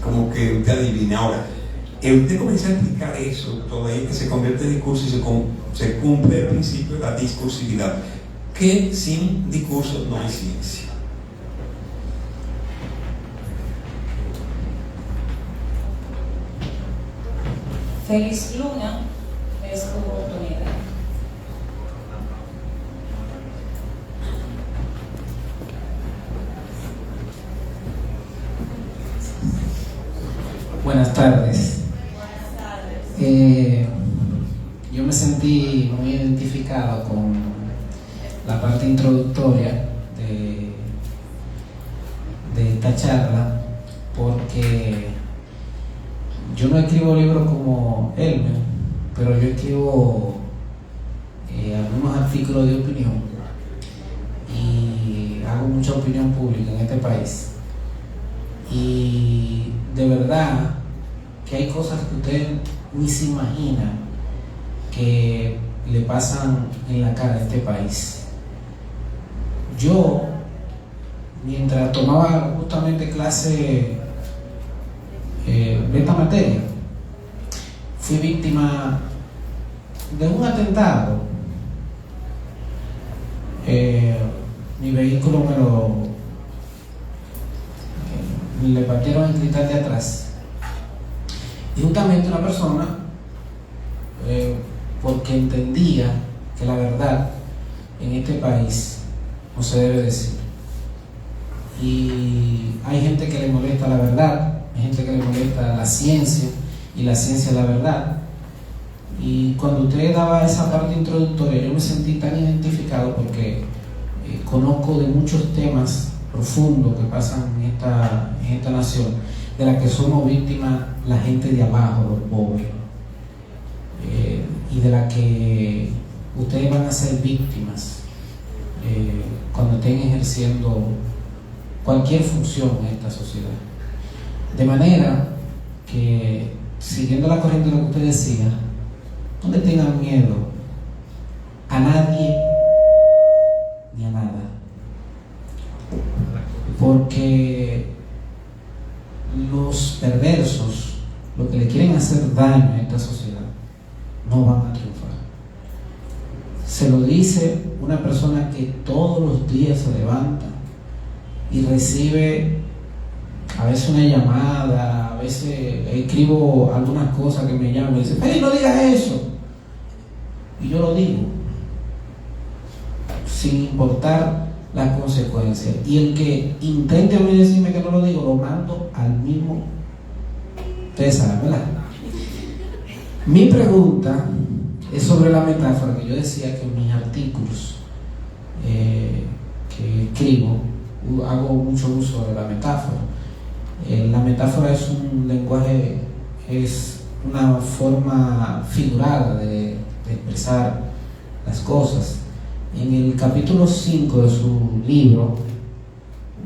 como que usted adivina. Ahora, usted comienza a explicar eso, todo ahí que se convierte en discurso y se cumple el principio de la discursividad, que sin discurso no hay ciencia. Félix Luna, es tu oportunidad. Buenas tardes. Yo me sentí muy identificado con la parte introductoria de esta charla, porque yo no escribo libros como Elmer, pero yo escribo algunos artículos de opinión y hago mucha opinión pública en este país. Y de verdad que hay cosas que usted ni se imagina que le pasan en la cara a este país. Yo, mientras tomaba justamente clase de esta materia, fui víctima de un atentado. Mi vehículo le partieron el cristal de atrás, y justamente una persona, porque entendía que la verdad en este país no se debe decir, y hay gente que le molesta la verdad, hay gente que le molesta la ciencia, y la ciencia es la verdad. Y cuando usted daba esa parte introductoria, yo me sentí tan identificado porque conozco de muchos temas profundos que pasan en esta nación, de la que somos víctimas la gente de abajo, los pobres, y de la que ustedes van a ser víctimas cuando estén ejerciendo cualquier función en esta sociedad. De manera que, siguiendo la corriente de lo que usted decía, no le tengan miedo a nadie ni a nada, porque los perversos, los que le quieren hacer daño a esta sociedad, no van a triunfar. Se lo dice una persona que todos los días se levanta y recibe a veces una llamada, a veces escribo algunas cosas que me llaman y dicen, hey, no digas eso, y yo lo digo sin importar las consecuencias, y el que intente a mí decirme que no lo digo, lo mando al mismo. Ustedes saben, ¿verdad? Mi pregunta es sobre la metáfora, que yo decía que en mis artículos que escribo hago mucho uso de la metáfora. La metáfora es un lenguaje, es una forma figurada de expresar las cosas. En el capítulo 5 de su libro,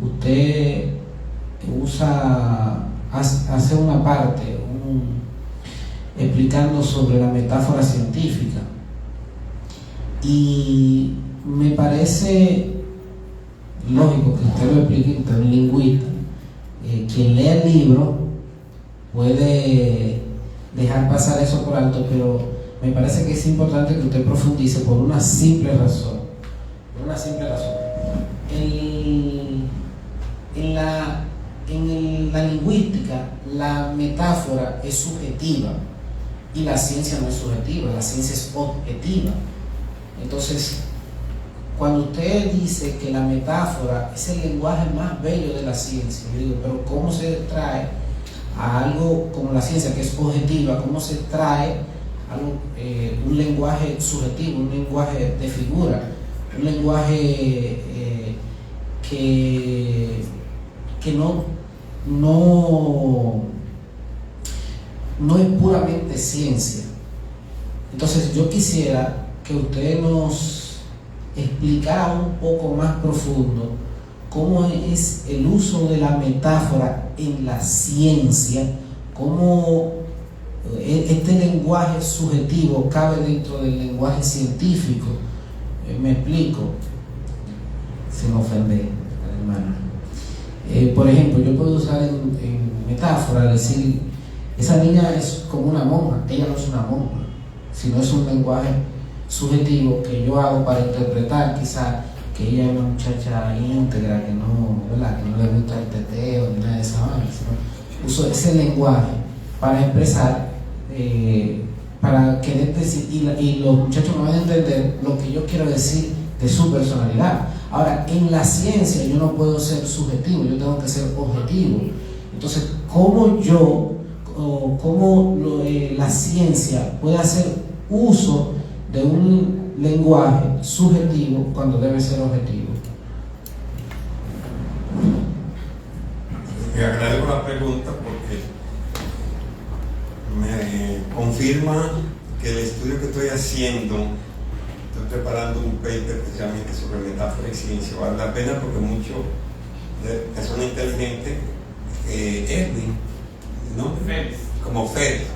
usted hace una parte explicando sobre la metáfora científica, y me parece lógico que usted lo explique, usted es un lingüista. Quien lea el libro puede dejar pasar eso por alto, pero me parece que es importante que usted profundice por una simple razón. En la lingüística, la metáfora es subjetiva y la ciencia no es subjetiva, la ciencia es objetiva. Entonces, cuando usted dice que la metáfora es el lenguaje más bello de la ciencia, yo digo, pero ¿cómo se trae a algo como la ciencia, que es objetiva, cómo se trae un lenguaje subjetivo, un lenguaje de figura, un lenguaje que no es puramente ciencia? Entonces yo quisiera que usted nos explicara un poco más profundo cómo es el uso de la metáfora en la ciencia, cómo este lenguaje subjetivo cabe dentro del lenguaje científico. Me explico, sin ofender a la hermana. Por ejemplo, yo puedo usar en metáfora, decir, esa niña es como una monja. Ella no es una monja, sino es un lenguaje subjetivo que yo hago para interpretar quizá que ella es una muchacha íntegra, que no, ¿verdad?, que no le gusta el teteo ni nada de esa manera. Uso ese lenguaje para expresar, para querer decir, y los muchachos me van a entender lo que yo quiero decir de su personalidad. Ahora, en la ciencia yo no puedo ser subjetivo, yo tengo que ser objetivo. Entonces, ¿cómo la ciencia puede hacer uso de un lenguaje subjetivo cuando debe ser objetivo? Me agradezco la pregunta porque me confirma que el estudio que estoy haciendo, estoy preparando un paper especialmente sobre metáfora y ciencia, vale la pena porque muchos de personas inteligentes, Erwin, ¿no? Como Félix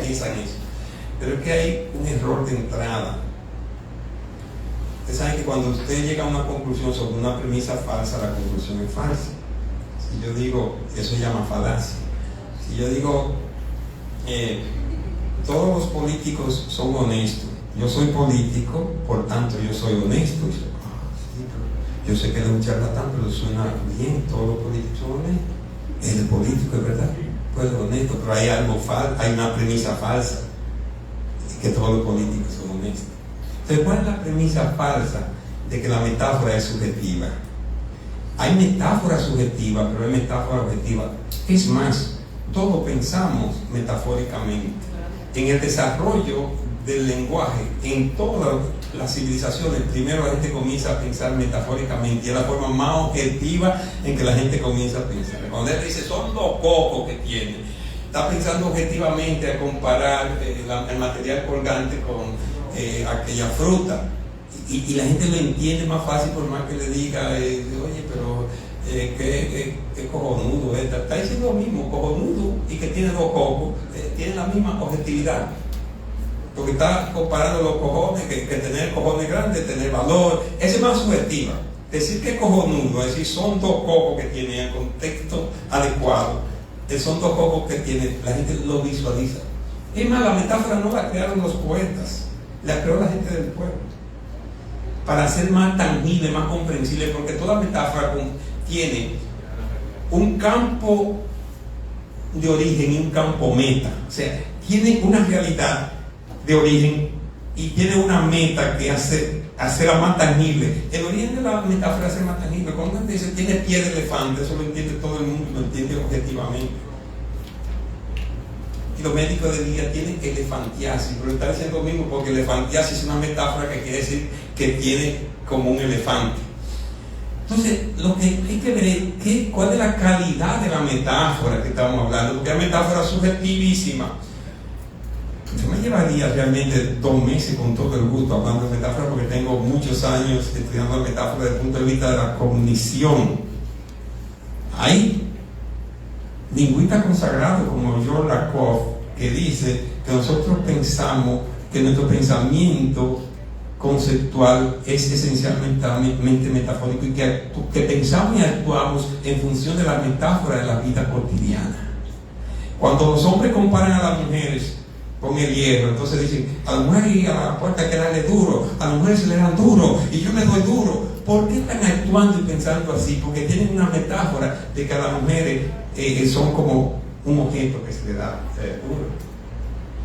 piensan eso. Pero es que hay un error de entrada. Ustedes saben que cuando usted llega a una conclusión sobre una premisa falsa, la conclusión es falsa. Si yo digo, eso se llama falacia. Si yo digo, todos los políticos son honestos, yo soy político, por tanto yo soy honesto. Yo sé que es un charlatán, pero suena bien, todos los políticos son honestos. El político es verdad, pues es honesto, pero hay algo falso, hay una premisa falsa, que todos los políticos son honestos. Entonces, ¿cuál es la premisa falsa de que la metáfora es subjetiva? Hay metáfora subjetiva, pero hay metáfora objetiva. Es más, todos pensamos metafóricamente. En el desarrollo del lenguaje, en todas las civilizaciones, primero la gente comienza a pensar metafóricamente, y es la forma más objetiva en que la gente comienza a pensar. Cuando él dice, son dos cocos que tiene, está pensando objetivamente a comparar el material colgante con aquella fruta, y la gente lo entiende más fácil por más que le diga, oye, pero qué cojonudo, está diciendo lo mismo, cojonudo, y que tiene dos cocos, tiene la misma objetividad, porque está comparando los cojones, que tener cojones grandes, tener valor. Esa es más subjetiva. Decir que cojonudo, es decir, son dos cocos que tienen el contexto adecuado, son dos cocos que tiene, la gente lo visualiza. Es más, la metáfora no la crearon los poetas, la creó la gente del pueblo, para hacer más tangible, más comprensible, porque toda metáfora tiene un campo de origen y un campo meta. O sea, tiene una realidad de origen y tiene una meta que hacerla más tangible. El origen de la metáfora es hacer más tangible. Cuando uno dice tiene pie de elefante, eso lo entiende todo el mundo, lo entiende objetivamente. Y los médicos de día tienen elefantiasis, pero está diciendo lo mismo, porque elefantiasis es una metáfora que quiere decir que tiene como un elefante. Entonces, lo que hay que ver es cuál es la calidad de la metáfora que estamos hablando, porque hay metáfora subjetivísima. Yo me llevaría realmente 2 meses con todo el gusto hablando de metáfora, porque tengo muchos años estudiando la metáfora desde el punto de vista de la cognición. Hay lingüistas consagrados como George Lakoff, que dice que nosotros pensamos que nuestro pensamiento conceptual es esencialmente metafórico y que pensamos y actuamos en función de la metáfora de la vida cotidiana. Cuando los hombres comparan a las mujeres con el hierro, entonces dicen, a la mujer y a la puerta hay que darle duro, a la mujer se le dan duro y yo le doy duro. ¿Por qué están actuando y pensando así? Porque tienen una metáfora de que a las mujeres son como un objeto que se le da duro.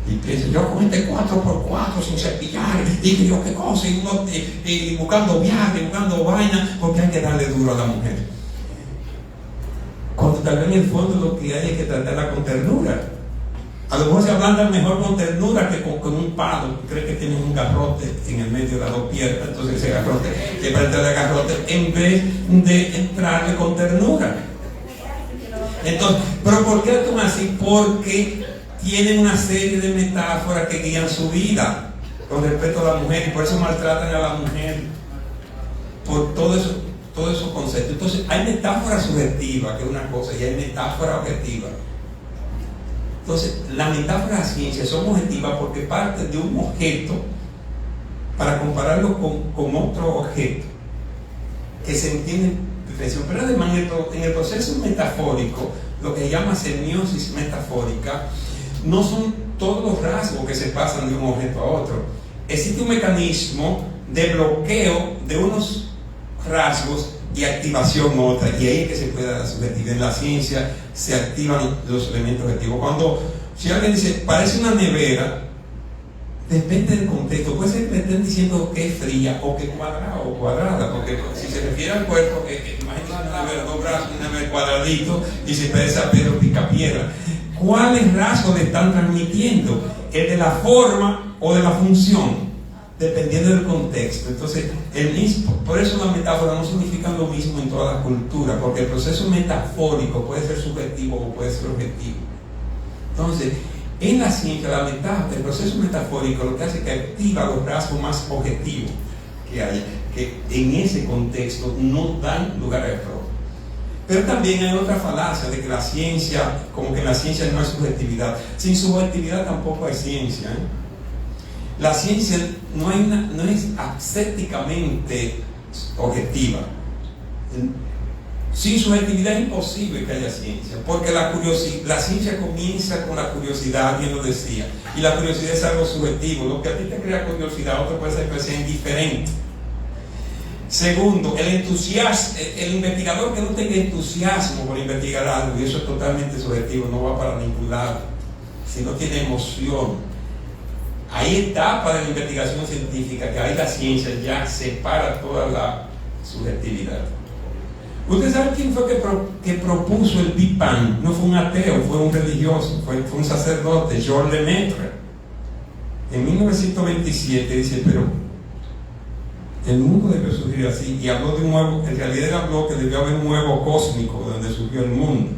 Y piensa, yo con este 4x4 sin cepillar, y que yo qué cosa, y buscando viaje, buscando vaina, porque hay que darle duro a la mujer. Cuando tal vez en el fondo lo que hay es que tratarla con ternura. A lo mejor se ablandan mejor con ternura que con un palo. Cree que tienen un garrote en el medio de las dos piernas, entonces ese garrote, que para entrar al garrote, en vez de entrarle con ternura. Entonces, ¿pero por qué actúan así? Porque tienen una serie de metáforas que guían su vida con respecto a la mujer, y por eso maltratan a la mujer por todos esos conceptos. Entonces hay metáfora subjetiva, que es una cosa, y hay metáfora objetiva. Entonces la metáfora de la ciencia son objetivas porque parten de un objeto para compararlo con otro objeto que se entiende en diferenciación. Pero además en el proceso metafórico, lo que se llama semiosis metafórica, no son todos los rasgos que se pasan de un objeto a otro. Existe un mecanismo de bloqueo de unos rasgos y activación otra, y ahí es que se puede dar la subjetividad. En la ciencia se activan los elementos objetivos. Si alguien dice, parece una nevera, depende del contexto. Puede ser que me estén diciendo que es fría o que es cuadrada, porque si se refiere al cuerpo, imagínense una nevera, dos brazos, una nevera cuadradito, y se parece a Pedro Picapiedra. ¿Cuáles rasgos le están transmitiendo? ¿El de la forma o de la función? Dependiendo del contexto. Entonces, por eso la metáfora no significa lo mismo en toda la cultura, porque el proceso metafórico puede ser subjetivo o puede ser objetivo. Entonces, en la ciencia, la metáfora, el proceso metafórico lo que hace es que activa los rasgos más objetivos que hay, que en ese contexto no dan lugar a error. Pero también hay otra falacia de que la ciencia, como que en la ciencia no hay subjetividad. Sin subjetividad tampoco hay ciencia, ¿eh? La ciencia no es ascéticamente objetiva. Sin subjetividad es imposible que haya ciencia, porque la ciencia comienza con la curiosidad, bien lo decía, y la curiosidad es algo subjetivo. Lo que a ti te crea curiosidad, otro puede ser que sea indiferente. Segundo, el investigador que no tenga entusiasmo por investigar algo, y eso es totalmente subjetivo, no va para ningún lado. Si no tiene emoción, hay etapas de la investigación científica que ahí la ciencia ya separa toda la subjetividad. ¿Usted sabe quién fue que propuso el Big Bang? No fue un ateo, fue un religioso, fue un sacerdote, Georges Lemaitre. En 1927 dice, pero el mundo debió surgir así, y habló de un huevo. En realidad él habló que debió haber un huevo cósmico donde surgió el mundo,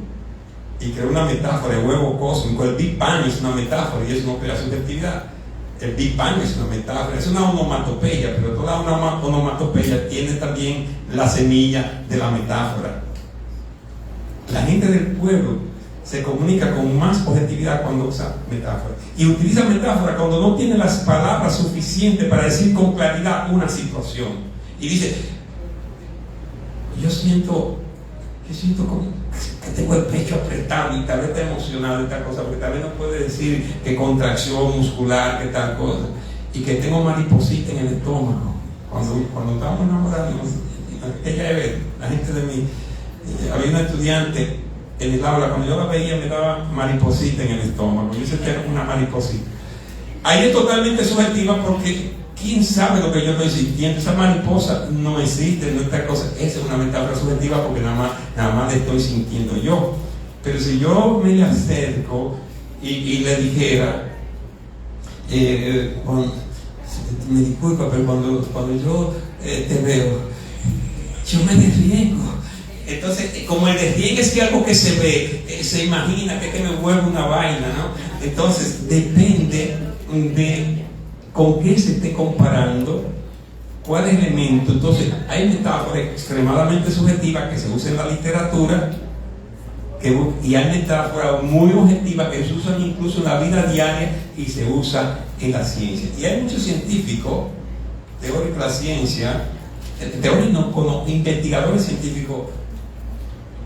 y creó una metáfora de huevo cósmico. El Big Bang es una metáfora y eso no crea subjetividad. El Big Bang es una metáfora, es una onomatopeya, pero toda una onomatopeya tiene también la semilla de la metáfora. La gente del pueblo se comunica con más objetividad cuando usa metáfora, y utiliza metáfora cuando no tiene las palabras suficientes para decir con claridad una situación. Y dice, yo siento como que tengo el pecho apretado, y tal vez está emocionado y tal cosa, porque tal vez no puede decir que contracción muscular, que tal cosa, y que tengo mariposita en el estómago. Cuando estábamos enamorados, ella es la gente de mí, había una estudiante en el aula, cuando yo la veía me daba mariposita en el estómago. Yo sé que era una mariposita. Ahí es totalmente subjetiva, porque quién sabe lo que yo estoy sintiendo. Esa mariposa no existe, no es tal cosa. Esa es una metáfora subjetiva, porque nada más le estoy sintiendo yo. Pero si yo me le acerco y le dijera, me disculpa, pero cuando yo te veo, yo me desriego. Entonces, como el despliegue es algo que se ve, se imagina que me vuelve una vaina, ¿no? Entonces, depende de con qué se esté comparando, cuál elemento. Entonces, hay metáforas extremadamente subjetivas que se usan en la literatura, y hay metáforas muy objetivas que se usan incluso en la vida diaria y se usa en la ciencia. Y hay muchos científicos teórico de la ciencia, teóricos no, como investigadores científicos,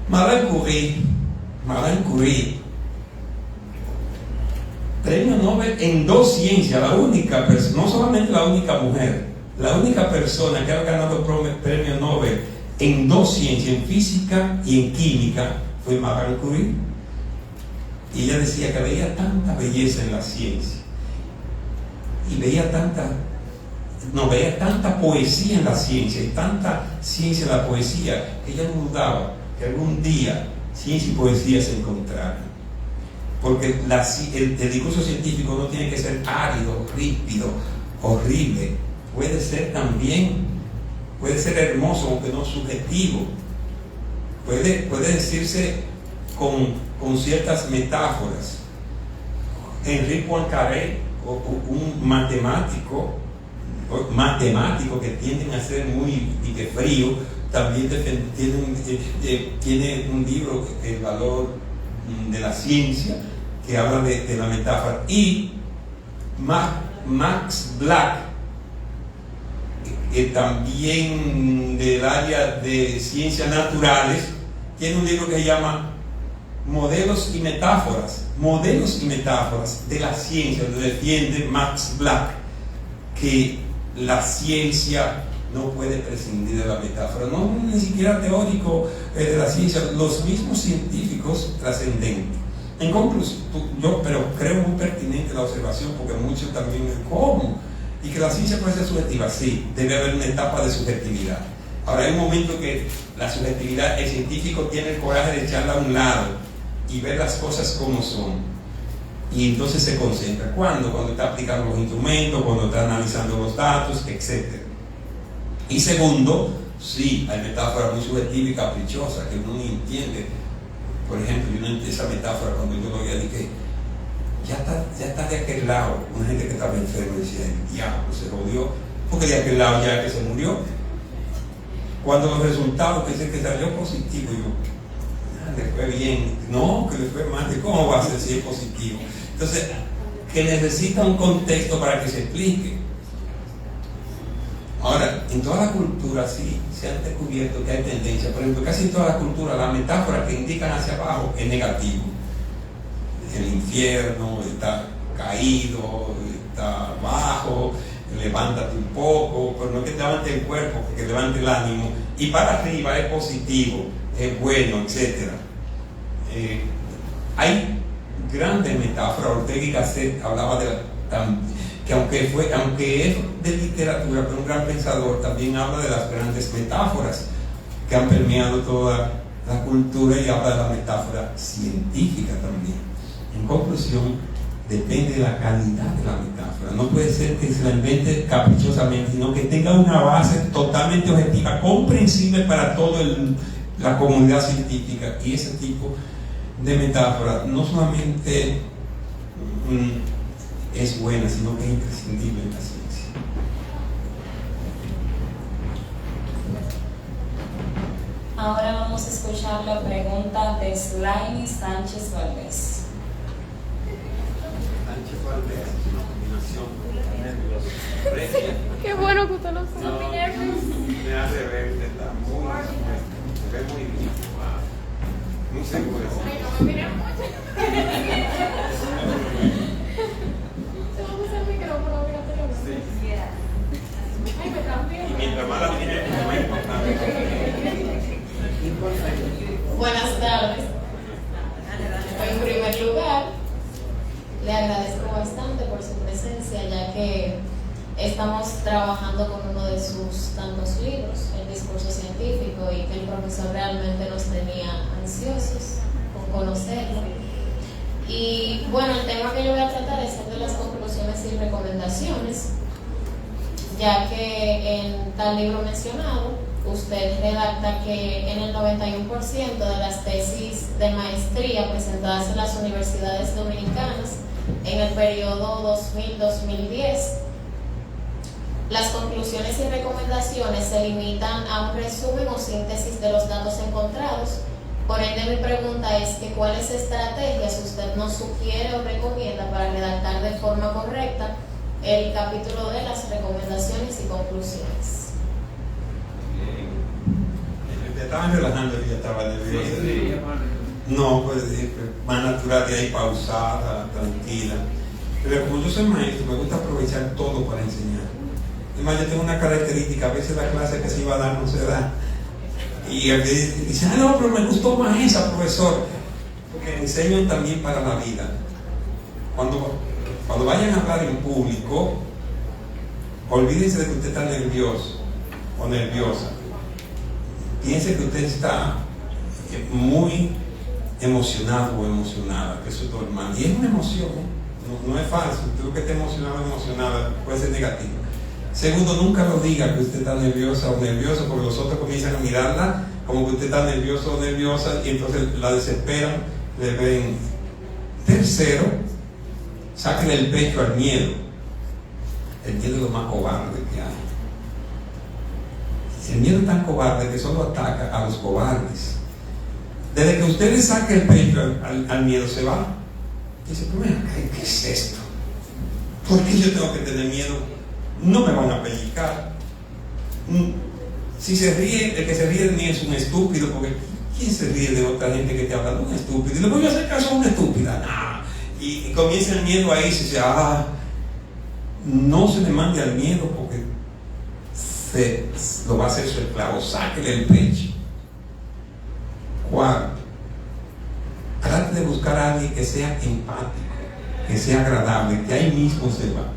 Marie Curie, premio Nobel en 2 ciencias, la única persona, no solamente la única mujer, la única persona que ha ganado premio Nobel en 2 ciencias, en física y en química, fue Marie Curie. Y ella decía que veía tanta belleza en la ciencia y veía tanta poesía en la ciencia y tanta ciencia en la poesía, que ella no dudaba que algún día ciencia y poesía se encontraran. Porque el discurso científico no tiene que ser árido, rípido, horrible. Puede ser hermoso, aunque no subjetivo. Puede decirse con ciertas metáforas. Henri Poincaré, un matemático que tienden a ser muy frío, también tiene un libro, El valor de la ciencia, que habla de la metáfora. Y Max Black, también del área de ciencias naturales, tiene un libro que se llama Modelos y Metáforas de la ciencia, donde defiende Max Black que la ciencia no puede prescindir de la metáfora, no ni siquiera teórico de la ciencia, los mismos científicos trascendentes. En conclusión, pero creo muy pertinente la observación, porque muchos también ¿cómo? Y que la ciencia puede ser subjetiva, sí, debe haber una etapa de subjetividad. Ahora hay un momento que la subjetividad, el científico tiene el coraje de echarla a un lado y ver las cosas como son, y entonces se concentra. ¿Cuándo? Cuando está aplicando los instrumentos, cuando está analizando los datos, etc. Y segundo, sí, hay metáforas muy subjetivas y caprichosas que uno ni entiende. Por ejemplo, esa metáfora, cuando yo lo veía, dije, ya está de aquel lado, una gente que estaba enferma decía, el diablo se jodió, porque de aquel lado ya que se murió. Cuando los resultados que dice que salió positivo, yo, le fue bien, no, que le fue mal, ¿cómo va a ser si es positivo? Entonces, que necesita un contexto para que se explique. Ahora, en toda la cultura sí se han descubierto que hay tendencias. Por ejemplo, casi en toda la cultura la metáfora que indican hacia abajo es negativo. El infierno está caído, está bajo, levántate un poco, pero no que te levante el cuerpo, que levante el ánimo. Y para arriba es positivo, es bueno, etc. Hay grandes metáforas. Ortega y Gasset hablaba que aunque es de literatura, pero un gran pensador, también habla de las grandes metáforas que han permeado toda la cultura, y habla de la metáfora científica también. En conclusión, depende de la calidad de la metáfora. No puede ser que se la invente caprichosamente, sino que tenga una base totalmente objetiva, comprensible para toda la comunidad científica. Y ese tipo de metáfora no solamente es buena, sino que es imprescindible en la ciencia. Ahora vamos a escuchar la pregunta de Slainy Sánchez Valdés. Sánchez Valdés, una combinación nerviosa. Qué bueno que usted lo sabe. No, me hace ver, está se ve muy bien. Muy seguro. Ay, no me miren mucho. Se va a usar el micrófono, mira, Sí. Ay, me cambié. Y mientras más la tiene, más importante. Buenas tardes. En primer lugar, le agradezco bastante por su presencia, ya que estamos trabajando con uno de sus tantos libros, El discurso científico, y que el profesor realmente nos tenía ansiosos con conocerlo. Y bueno, el tema que yo voy a tratar es el de las conclusiones y recomendaciones, ya que en tal libro mencionado usted redacta que en el 91% de las tesis de maestría presentadas en las universidades dominicanas en el periodo 2000-2010, las conclusiones y recomendaciones se limitan a un resumen o síntesis de los datos encontrados. Por ende, mi pregunta es que ¿cuáles estrategias usted nos sugiere o recomienda para redactar de forma correcta el capítulo de las recomendaciones y conclusiones. Te estaban relajando y ya estaba nervioso. No, pues más natural de ahí, pausada, tranquila. Pero como yo soy maestro, me gusta aprovechar todo para enseñar. Además, yo tengo una característica, a veces la clase que se iba a dar no se da. Y el que dice, no, pero me gustó más esa, profesor. Porque enseñan también para la vida. Cuando vayan a hablar en público, olvídense de que usted está nervioso o nerviosa. Piense que usted está muy emocionado o emocionada, que eso es normal. Y es una emoción, no es falso. Usted lo que esté emocionado o emocionada puede ser negativo. Segundo, nunca lo diga que usted está nerviosa o nervioso, porque los otros comienzan a mirarla como que usted está nervioso o nerviosa y entonces la desesperan, le ven. Tercero, sáquenle el pecho al miedo. El miedo es lo más cobarde que hay. El miedo es tan cobarde que solo ataca a los cobardes. Desde que usted le saque el pecho al miedo, se va. Dice, pero ¿qué es esto? ¿Por qué yo tengo que tener miedo? No me van a pellizcar. Si se ríe, el que se ríe de mí es un estúpido, porque ¿quién se ríe de otra gente que te habla de un estúpido? Y le voy a hacer caso a una estúpida. Nah. Y comienza el miedo ahí, se dice, no se le mande al miedo porque lo va a hacer su esclavo. Sáquele el pecho. Cuarto, trate de buscar a alguien que sea empático, que sea agradable, que ahí mismo se va.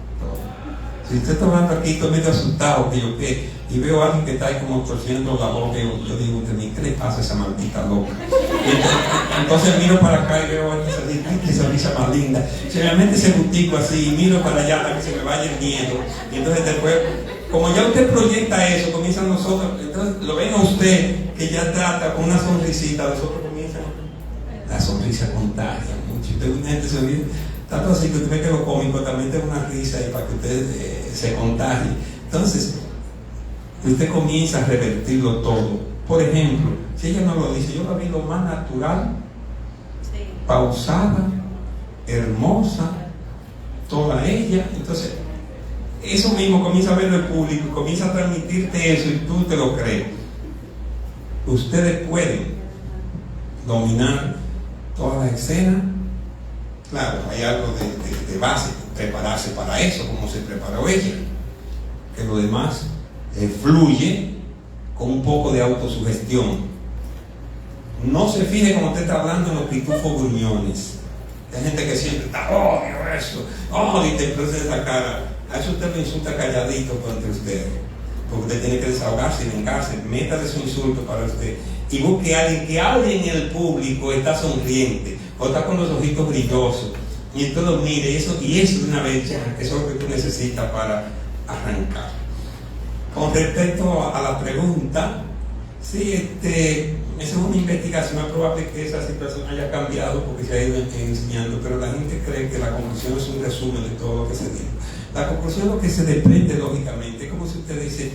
Si usted está hablando aquí, estoy medio asustado, y veo a alguien que está ahí como torciendo la boca, yo digo, ¿qué le pasa a esa maldita loca? Entonces miro para acá y veo a esa sonrisa más linda. Generalmente ese butico así, y miro para allá para que se me vaya el miedo. Y entonces después, como ya usted proyecta eso, comienzan nosotros, entonces lo ven a usted que ya trata con una sonrisita, nosotros comienzan, la sonrisa contagia mucho. Usted una gente se ríe, tanto así que usted ve que lo cómico también tiene una risa y para que usted se contagie. Entonces, usted comienza a revertirlo todo. Por ejemplo, si ella no lo dice, yo la vi lo más natural, pausada, hermosa, toda ella. Entonces, eso mismo comienza a verlo el público, comienza a transmitirte eso y tú te lo crees. Ustedes pueden dominar toda la escena. Claro, hay algo de base, prepararse para eso, como se preparó ella. Que lo demás fluye con un poco de autosugestión. No se fije como usted está hablando en los pitufos gruñones. Hay gente que siempre está, odio eso, y te expresa esa cara. A eso usted lo insulta calladito entre ustedes, porque usted tiene que desahogarse y vengarse. Métale su insulto para usted y busque a alguien que hable en el público, está sonriente o está con los ojitos brillosos y entonces lo mire, y eso de una vez ya, eso es lo que tú necesitas para arrancar. Con respecto a la pregunta, sí, esa es una investigación, es probable que esa situación haya cambiado porque se ha ido enseñando, pero la gente cree que la conclusión es un resumen de todo lo que se dijo. La conclusión es lo que se desprende lógicamente, es como si usted dice,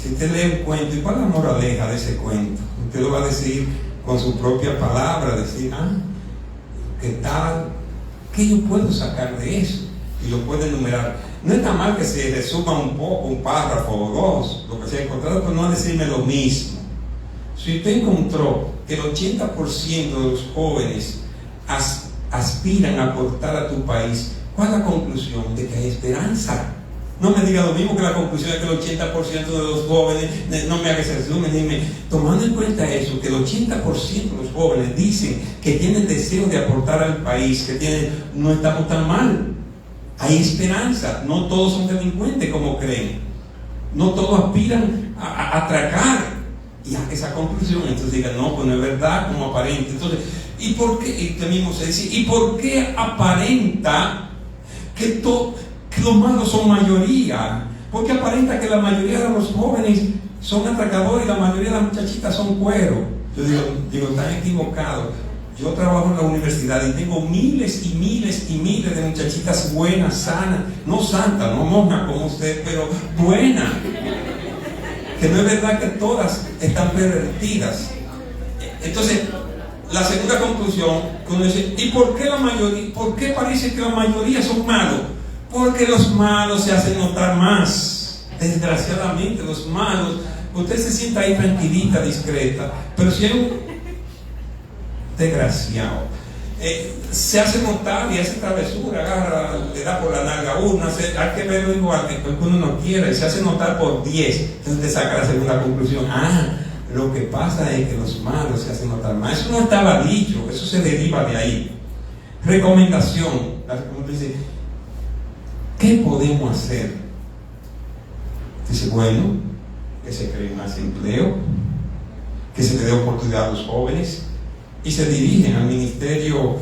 si usted lee un cuento, ¿y cuál es la moraleja de ese cuento? Usted lo va a decir con su propia palabra, decir, ¿qué tal? ¿Qué yo puedo sacar de eso? Y lo puede enumerar. No está mal que se resuma un poco, un párrafo o dos, lo que se ha encontrado, pero no decirme lo mismo. Si usted encontró que el 80% de los jóvenes aspiran a aportar a tu país, ¿cuál es la conclusión? De que hay esperanza. No me diga lo mismo que la conclusión de que el 80% de los jóvenes, no me haga ese resumen, dime, tomando en cuenta eso, que el 80% de los jóvenes dicen que tienen deseo de aportar al país, no estamos tan mal. Hay esperanza, no todos son delincuentes como creen, no todos aspiran a atracar. Y a esa conclusión, entonces digan, no, pues no es verdad, como aparenta. Entonces, ¿y por qué? Y usted mismo se dice, ¿y por qué aparenta que los malos son mayoría? Porque aparenta que la mayoría de los jóvenes son atracadores y la mayoría de las muchachitas son cuero. Yo digo, están equivocados. Yo trabajo en la universidad y tengo miles y miles y miles de muchachitas buenas, sanas, no santas, no monjas como usted, pero buenas. Que no es verdad que todas están pervertidas. Entonces, la segunda conclusión, que uno dice, ¿y por qué parece que la mayoría son malos? Porque los malos se hacen notar más. Desgraciadamente, los malos, usted se sienta ahí tranquilita, discreta, pero si hay un desgraciado, se hace notar y hace travesura, agarra, le da por la nalga a uno, hay que verlo igual que uno no quiere, y se hace notar por 10. Entonces te saca la segunda conclusión: lo que pasa es que los malos se hacen notar más. Eso no estaba dicho, eso se deriva de ahí. Recomendación: la recomendación dice, ¿qué podemos hacer? Dice, bueno, que se cree más empleo, que se le dé oportunidad a los jóvenes, y se dirigen al Ministerio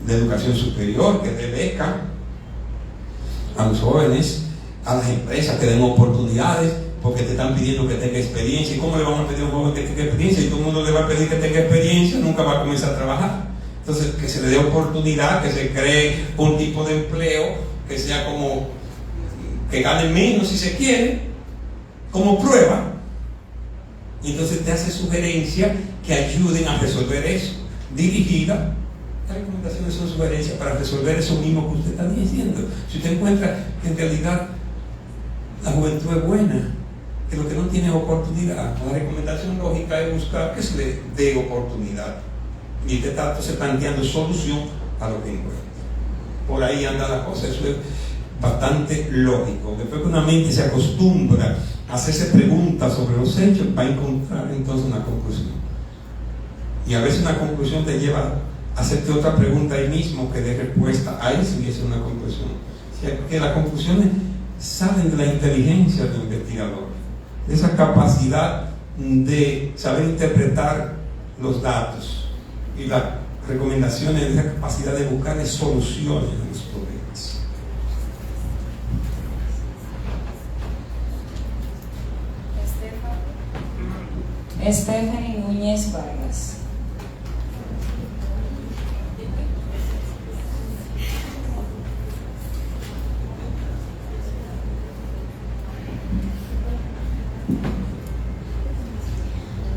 de Educación Superior, que dé beca a los jóvenes, a las empresas que den oportunidades, porque te están pidiendo que tenga experiencia. ¿Y cómo le vamos a pedir a un joven que tenga experiencia? Y todo el mundo le va a pedir que tenga experiencia, nunca va a comenzar a trabajar. Entonces, que se le dé oportunidad, que se cree un tipo de empleo que sea como, que gane menos si se quiere, como prueba. Y entonces te hace sugerencias que ayuden a resolver eso. Dirigida, las recomendaciones son sugerencias para resolver eso mismo que usted está diciendo. Si usted encuentra que en realidad la juventud es buena, que lo que no tiene es oportunidad, la recomendación lógica es buscar que se le dé oportunidad. Y usted está entonces planteando solución a lo que encuentra. Por ahí anda la cosa, eso es bastante lógico. Después que una mente se acostumbra a hacerse preguntas sobre los hechos, va a encontrar entonces una conclusión. Y a veces una conclusión te lleva a hacerte otra pregunta ahí mismo que dé respuesta a eso, y esa es una conclusión. O sea, que las conclusiones salen de la inteligencia del investigador, de esa capacidad de saber interpretar los datos, y las recomendaciones, de esa capacidad de buscarle soluciones a los problemas. Stephanie Núñez Vargas.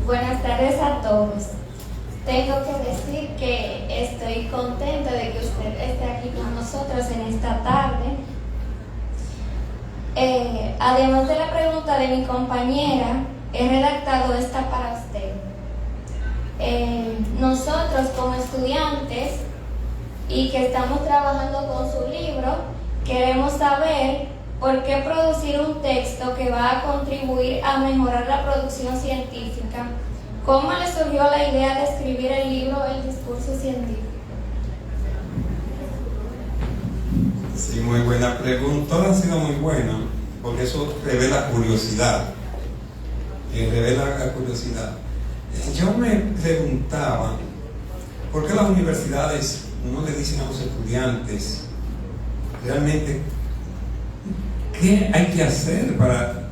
Buenas tardes a todos. Tengo que decir que estoy contenta de que usted esté aquí con nosotros en esta tarde. Además de la pregunta de mi compañera, he redactado esta para usted. Nosotros como estudiantes y que estamos trabajando con su libro, queremos saber por qué producir un texto que va a contribuir a mejorar la producción científica. ¿Cómo le surgió la idea de escribir el libro El discurso científico? Sí, muy buena pregunta. Todas han sido muy buenas, porque eso revela curiosidad. Revela la curiosidad. Yo me preguntaba, ¿por qué las universidades no le dicen a los estudiantes realmente qué hay que hacer para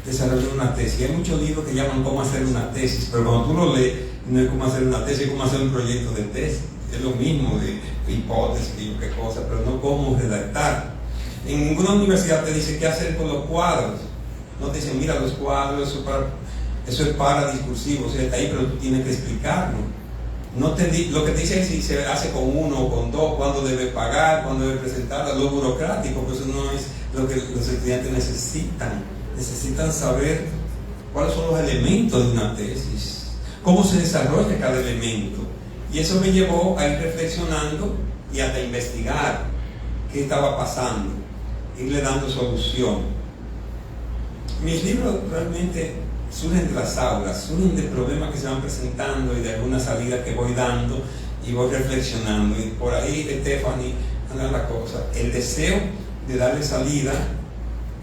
desarrollar una tesis? Hay muchos libros que llaman cómo hacer una tesis, pero cuando tú lo lees, no es cómo hacer una tesis, es cómo hacer un proyecto de tesis. Es lo mismo de hipótesis y qué cosa, pero no cómo redactar. En ninguna universidad te dice qué hacer con los cuadros. No te dicen, mira los cuadros, eso es para discursivo, o sea, está ahí, pero tú tienes que explicarlo. Lo que te dice es si se hace con uno o con dos, cuándo debe pagar, cuándo debe presentarla, lo burocrático, pues eso no es lo que los estudiantes necesitan. Necesitan saber cuáles son los elementos de una tesis, cómo se desarrolla cada elemento. Y eso me llevó a ir reflexionando y hasta investigar qué estaba pasando, irle dando solución. Mis libros realmente surgen de las aulas, surgen de problemas que se van presentando y de algunas salidas que voy dando y voy reflexionando. Y por ahí, Stephanie, anda la cosa, el deseo de darle salida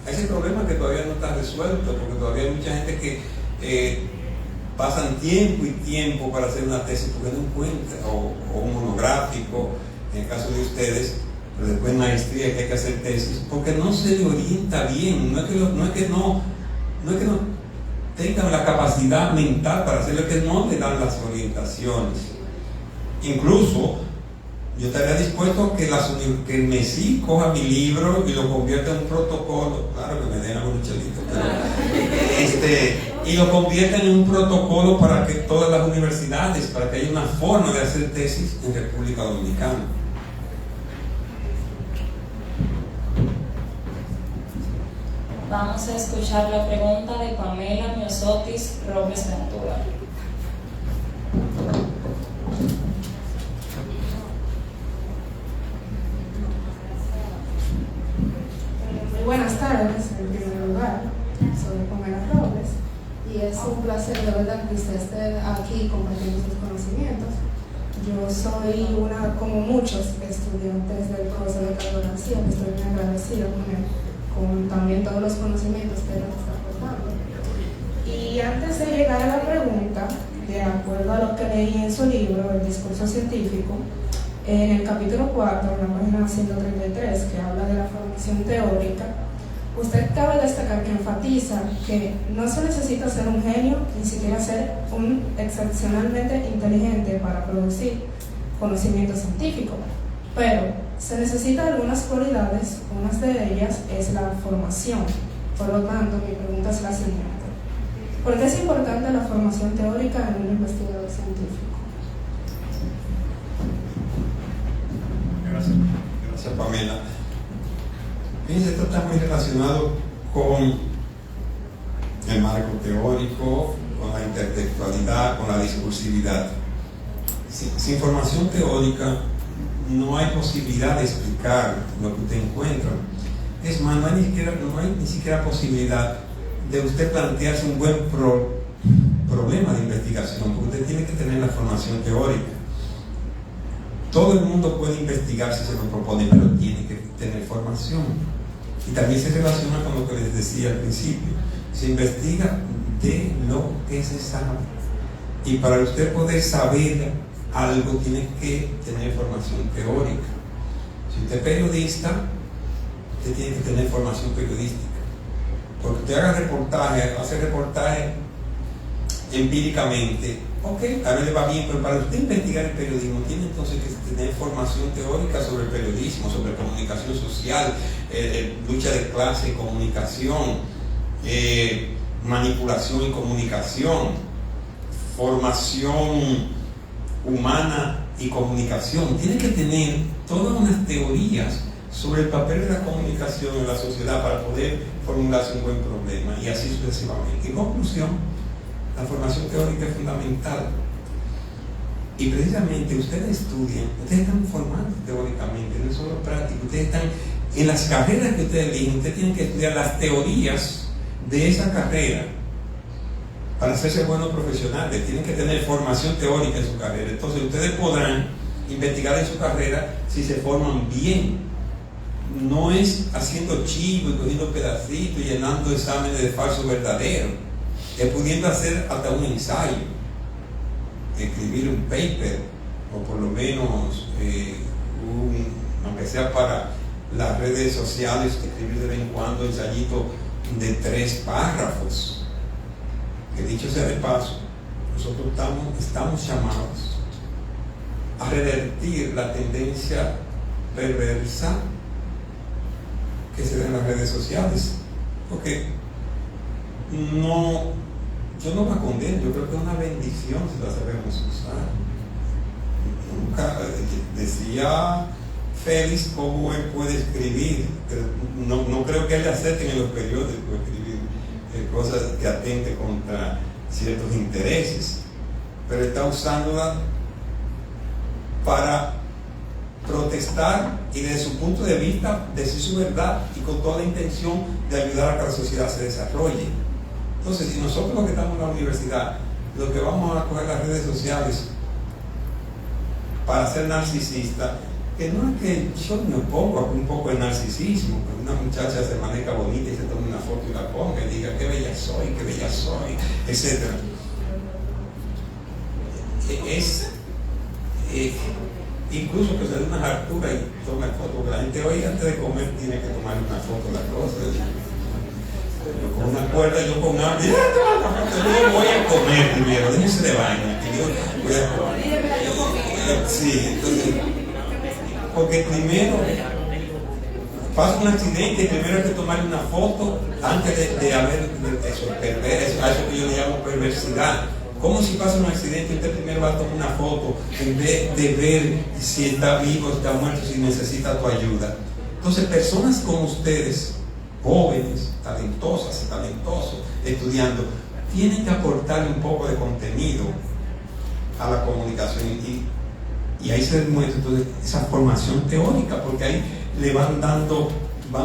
a ese problema que todavía no está resuelto, porque todavía hay mucha gente que pasan tiempo y tiempo para hacer una tesis porque no encuentran, o un monográfico, en el caso de ustedes, pero después maestría que hay que hacer tesis, porque no se le orienta bien. No es que no tengan la capacidad mental para hacerlo, es que no le dan las orientaciones. Incluso yo estaría dispuesto a que el MESI coja mi libro y lo convierta en un protocolo, claro que me den algunos chelitos, y lo convierta en un protocolo para que todas las universidades, para que haya una forma de hacer tesis en República Dominicana. Vamos a escuchar la pregunta de Pamela Miosotis Robles Ventura. Muy buenas tardes, en primer lugar, soy Pamela Robles y es un placer de verdad que usted esté aquí compartiendo sus conocimientos. Yo soy una, como muchos estudiantes del profesor Ricardo García, que estoy muy agradecida con él, con también todos los conocimientos que él nos está aportando. Y antes de llegar a la pregunta, de acuerdo a lo que leí en su libro, El discurso científico, en el capítulo 4, en la página 133, que habla de la formación teórica, usted cabe destacar que enfatiza que no se necesita ser un genio, ni siquiera ser un excepcionalmente inteligente para producir conocimiento científico, pero se necesitan algunas cualidades, una de ellas es la formación. Por lo tanto, mi pregunta es la siguiente: ¿por qué es importante la formación teórica en un investigador científico? Gracias Pamela. Fíjense, esto está muy relacionado con el marco teórico, con la intertextualidad, con la discursividad. Sin formación teórica no hay posibilidad de explicar lo que usted encuentra. Es más, no hay ni siquiera posibilidad de usted plantearse un buen problema de investigación, porque usted tiene que tener la formación teórica. Todo el mundo puede investigar si se lo propone, pero tiene que tener formación. Y también se relaciona con lo que les decía al principio. Se investiga de lo que se sabe. Y para usted poder saber algo, tiene que tener formación teórica. Si usted es periodista, usted tiene que tener formación periodística. Porque usted hace reportaje empíricamente, ok, a ver le va bien, pero para usted investigar el periodismo tiene entonces que tener formación teórica sobre el periodismo, sobre comunicación social, lucha de clase, comunicación, manipulación y comunicación, formación humana y comunicación. Tiene que tener todas unas teorías sobre el papel de la comunicación en la sociedad para poder formularse un buen problema, y así sucesivamente. En conclusión, la formación teórica es fundamental. Y precisamente ustedes estudian, ustedes están formando teóricamente, no es solo práctico. Ustedes están en las carreras que ustedes eligen, ustedes tienen que estudiar las teorías de esa carrera para hacerse buenos profesionales. Tienen que tener formación teórica en su carrera. Entonces ustedes podrán investigar en su carrera si se forman bien. No es haciendo chivo y cogiendo pedacitos y llenando exámenes de falso verdadero. Es pudiendo hacer hasta un ensayo, escribir un paper, o por lo menos aunque sea para las redes sociales, escribir de vez en cuando ensayito de 3 párrafos. Que dicho sea de paso, nosotros estamos llamados a revertir la tendencia perversa que se da en las redes sociales, porque yo no la condeno, yo creo que es una bendición si la sabemos usar. Nunca decía Félix cómo él puede escribir, no creo que él le acepten en los periódicos escribir cosas que atenten contra ciertos intereses, pero está usándola para protestar y desde su punto de vista decir su verdad, y con toda la intención de ayudar a que la sociedad se desarrolle. Entonces, si nosotros los que estamos en la universidad, los que vamos a coger las redes sociales para ser narcisistas, que no es que yo me opongo a un poco el narcisismo, que una muchacha se maneja bonita y se toma una foto y la ponga y diga qué bella soy, etc. Incluso que se dé una hartura y tome foto, que la gente hoy antes de comer tiene que tomar una foto de la cosa. Yo con una cuerda, yo con una... Yo voy a comer primero, déjense de vaina. Sí, entonces... Porque primero pasa un accidente y primero hay que tomar una foto antes de haber eso, a eso que yo le llamo perversidad. ¿Cómo si pasa un accidente usted primero va a tomar una foto en vez de ver si está vivo, está muerto, si necesita tu ayuda? Entonces, personas como ustedes jóvenes, talentosas y talentosos, estudiando, tienen que aportarle un poco de contenido a la comunicación y ahí se demuestra entonces esa formación teórica, porque ahí le van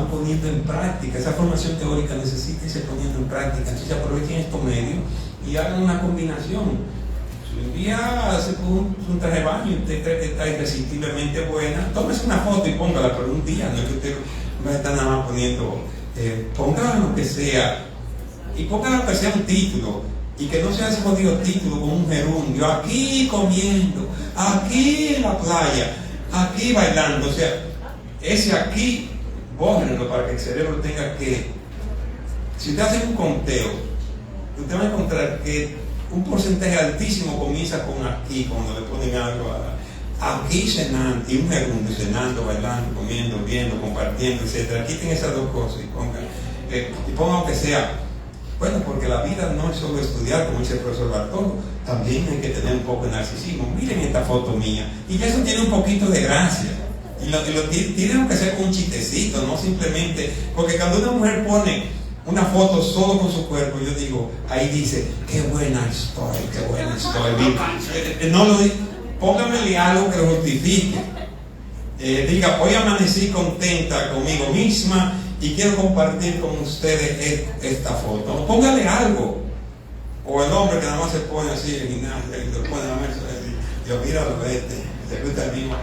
poniendo en práctica. Esa formación teórica necesita irse poniendo en práctica. Entonces aprovechen estos medios y hagan una combinación. Si un día se puso un traje de baño y usted cree que está irresistiblemente buena, tómese una foto y póngala, pero un día, no es que usted va a estar nada más poniendo, póngala lo que sea, y póngala lo que sea un título, y que no sea ese jodido título con un gerundio, aquí comiendo, aquí en la playa, aquí bailando. O sea, ese aquí, bórrenlo para que el cerebro tenga que. Si usted hace un conteo, usted va a encontrar que un porcentaje altísimo comienza con aquí, cuando le ponen algo aquí cenando, y un gerundio, cenando, bailando, comiendo, viendo, compartiendo, etc. Quiten esas dos cosas y pongan aunque sea. Bueno, porque la vida no es solo estudiar, como dice el profesor Bartolo, también hay que tener un poco de narcisismo. Miren esta foto mía, y eso tiene un poquito de gracia, y lo tiene que ser con un chistecito, no simplemente, porque cuando una mujer pone una foto solo con su cuerpo, yo digo, ahí dice, qué buena estoy. No lo digo, póngamele algo que lo justifique. Diga, hoy amanecí contenta conmigo misma y quiero compartir con ustedes esta foto. Póngale algo. O el hombre que nada más se pone así en el gimnasio y lo pone a ver, yo mira lo se gusta el mismo.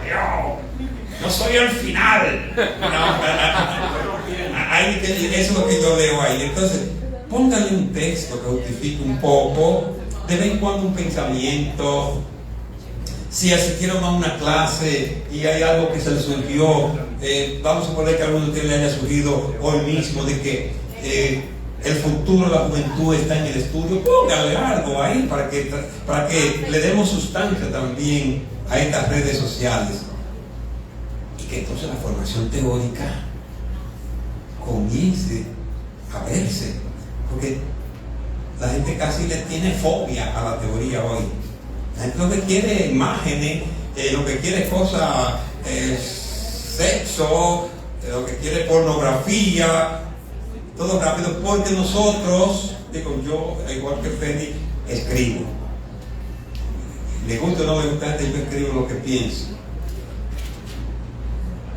Yo soy el final. Eso es lo que yo leo ahí. Entonces, póngale un texto que justifique un poco, de vez en cuando un pensamiento. Si asistieron a una clase y hay algo que se les surgió, vamos a suponer que a alguno de ustedes le haya surgido hoy mismo de que el futuro de la juventud está en el estudio, póngale algo ahí para que le demos sustancia también a estas redes sociales. Y que entonces la formación teórica comience a verse, porque la gente casi le tiene fobia a la teoría hoy. La gente lo que quiere imágenes, lo que quiere cosas, sexo, lo que quiere pornografía, todo rápido, porque nosotros, digo yo, igual que Feli, escribo. Le gusta o no le gusta, yo escribo lo que pienso.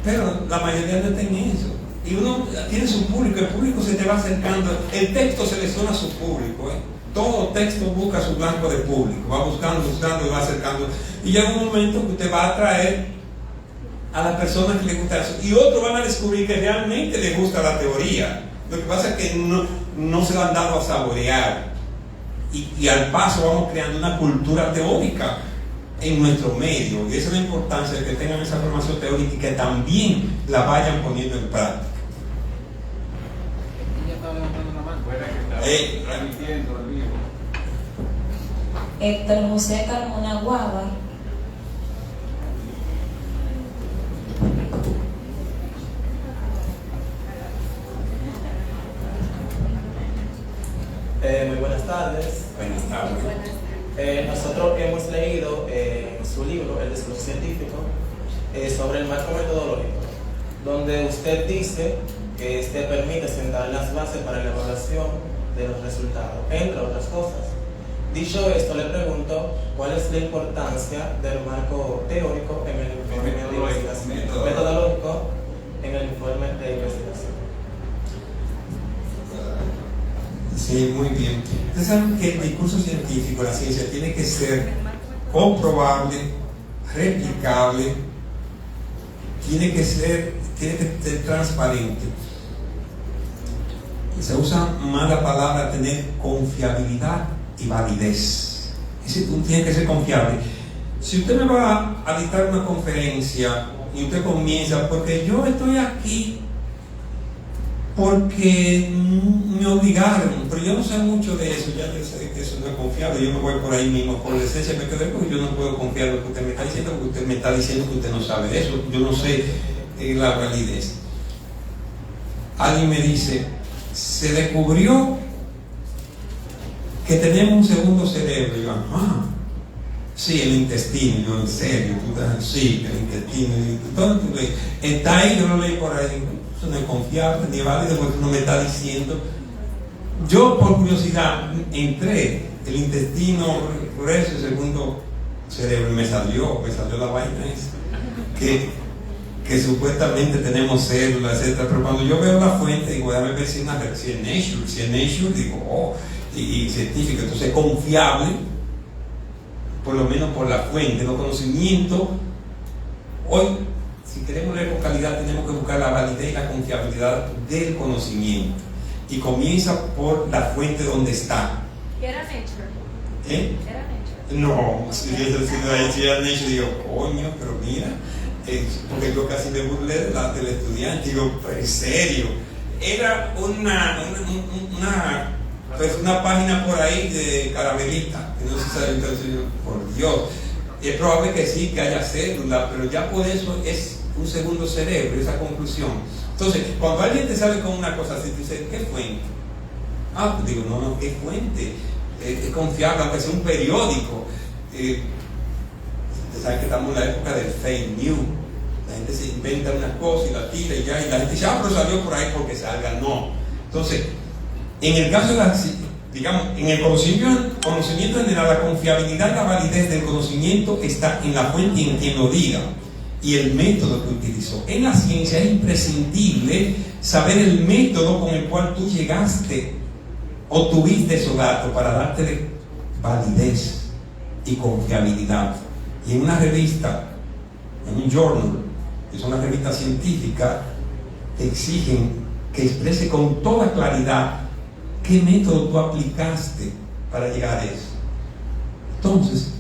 Pero la mayoría no tiene eso. Y uno tiene su público, el público se te va acercando, el texto selecciona a su público, Todo texto busca su blanco de público, va buscando y va acercando. Y llega un momento que usted va a atraer a las personas que les gusta eso. Y otros van a descubrir que realmente les gusta la teoría. Lo que pasa es que no se lo han dado a saborear. Y al paso vamos creando una cultura teórica en nuestro medio. Y esa es la importancia de que tengan esa formación teórica y que también la vayan poniendo en práctica. Héctor José Carmona Guava. Muy buenas tardes. Buenas tardes. Nosotros hemos leído su libro, El Discurso Científico, sobre el marco metodológico, donde usted dice que permite sentar las bases para la evaluación de los resultados, entre otras cosas. Dicho esto, le pregunto cuál es la importancia del marco teórico en el informe de investigación, metodológico en el informe de investigación. Sí, muy bien. Ustedes saben que el discurso científico, la ciencia, tiene que ser comprobable, replicable, tiene que ser transparente. Se usa más la palabra tener confiabilidad y validez. Tiene que ser confiable. Si usted me va a dictar una conferencia y usted comienza, porque yo estoy aquí porque me obligaron, pero yo no sé mucho de eso, ya sé que eso no es confiable, yo me voy por ahí mismo, por decencia me quedé porque yo no puedo confiar en lo que usted me está diciendo, porque usted me está diciendo que usted no sabe de eso, yo no sé la validez. Alguien me dice, se descubrió que tenemos un segundo cerebro, y yo, sí, el intestino, yo en serio, sí, el intestino, está ahí, yo lo leí por ahí. Esto no es confiable ni es válido porque no me está diciendo. Yo, por curiosidad, entré el intestino grueso, el segundo cerebro, y me salió la vaina esa. Que supuestamente tenemos células, etcétera, pero cuando yo veo la fuente, digo, déjame ver si es Nature, digo, y científico, entonces es confiable, por lo menos por la fuente, los conocimientos. Hoy, si queremos leer con calidad, tenemos que buscar la validez y la confiabilidad del conocimiento, y comienza por la fuente donde está. ¿Qué era Nature? ¿Era Nature? No, si era Nature, digo, coño, pero mira. Porque yo casi me burlé del estudiante, digo, pero en serio, era una página por ahí de Caramelita, que no se sabe, entonces yo, por Dios, es probable que sí, que haya células, pero ya por eso es un segundo cerebro, esa conclusión. Entonces, cuando alguien te sale con una cosa así, tú dices, ¿qué fuente? Pues digo, no, ¿qué fuente? Es confiable, aunque sea un periódico. Saben que estamos en la época del fake news. La gente se inventa una cosa y la tira y ya, y la gente dice, pero salió por ahí porque salga. No. Entonces, en el caso de en el conocimiento general, la confiabilidad y la validez del conocimiento está en la fuente y en quien lo diga y el método que utilizó. En la ciencia es imprescindible saber el método con el cual tú llegaste o tuviste esos datos para darte validez y confiabilidad. Y en una revista, en un journal, que es una revista científica, te exigen que exprese con toda claridad qué método tú aplicaste para llegar a eso. Entonces,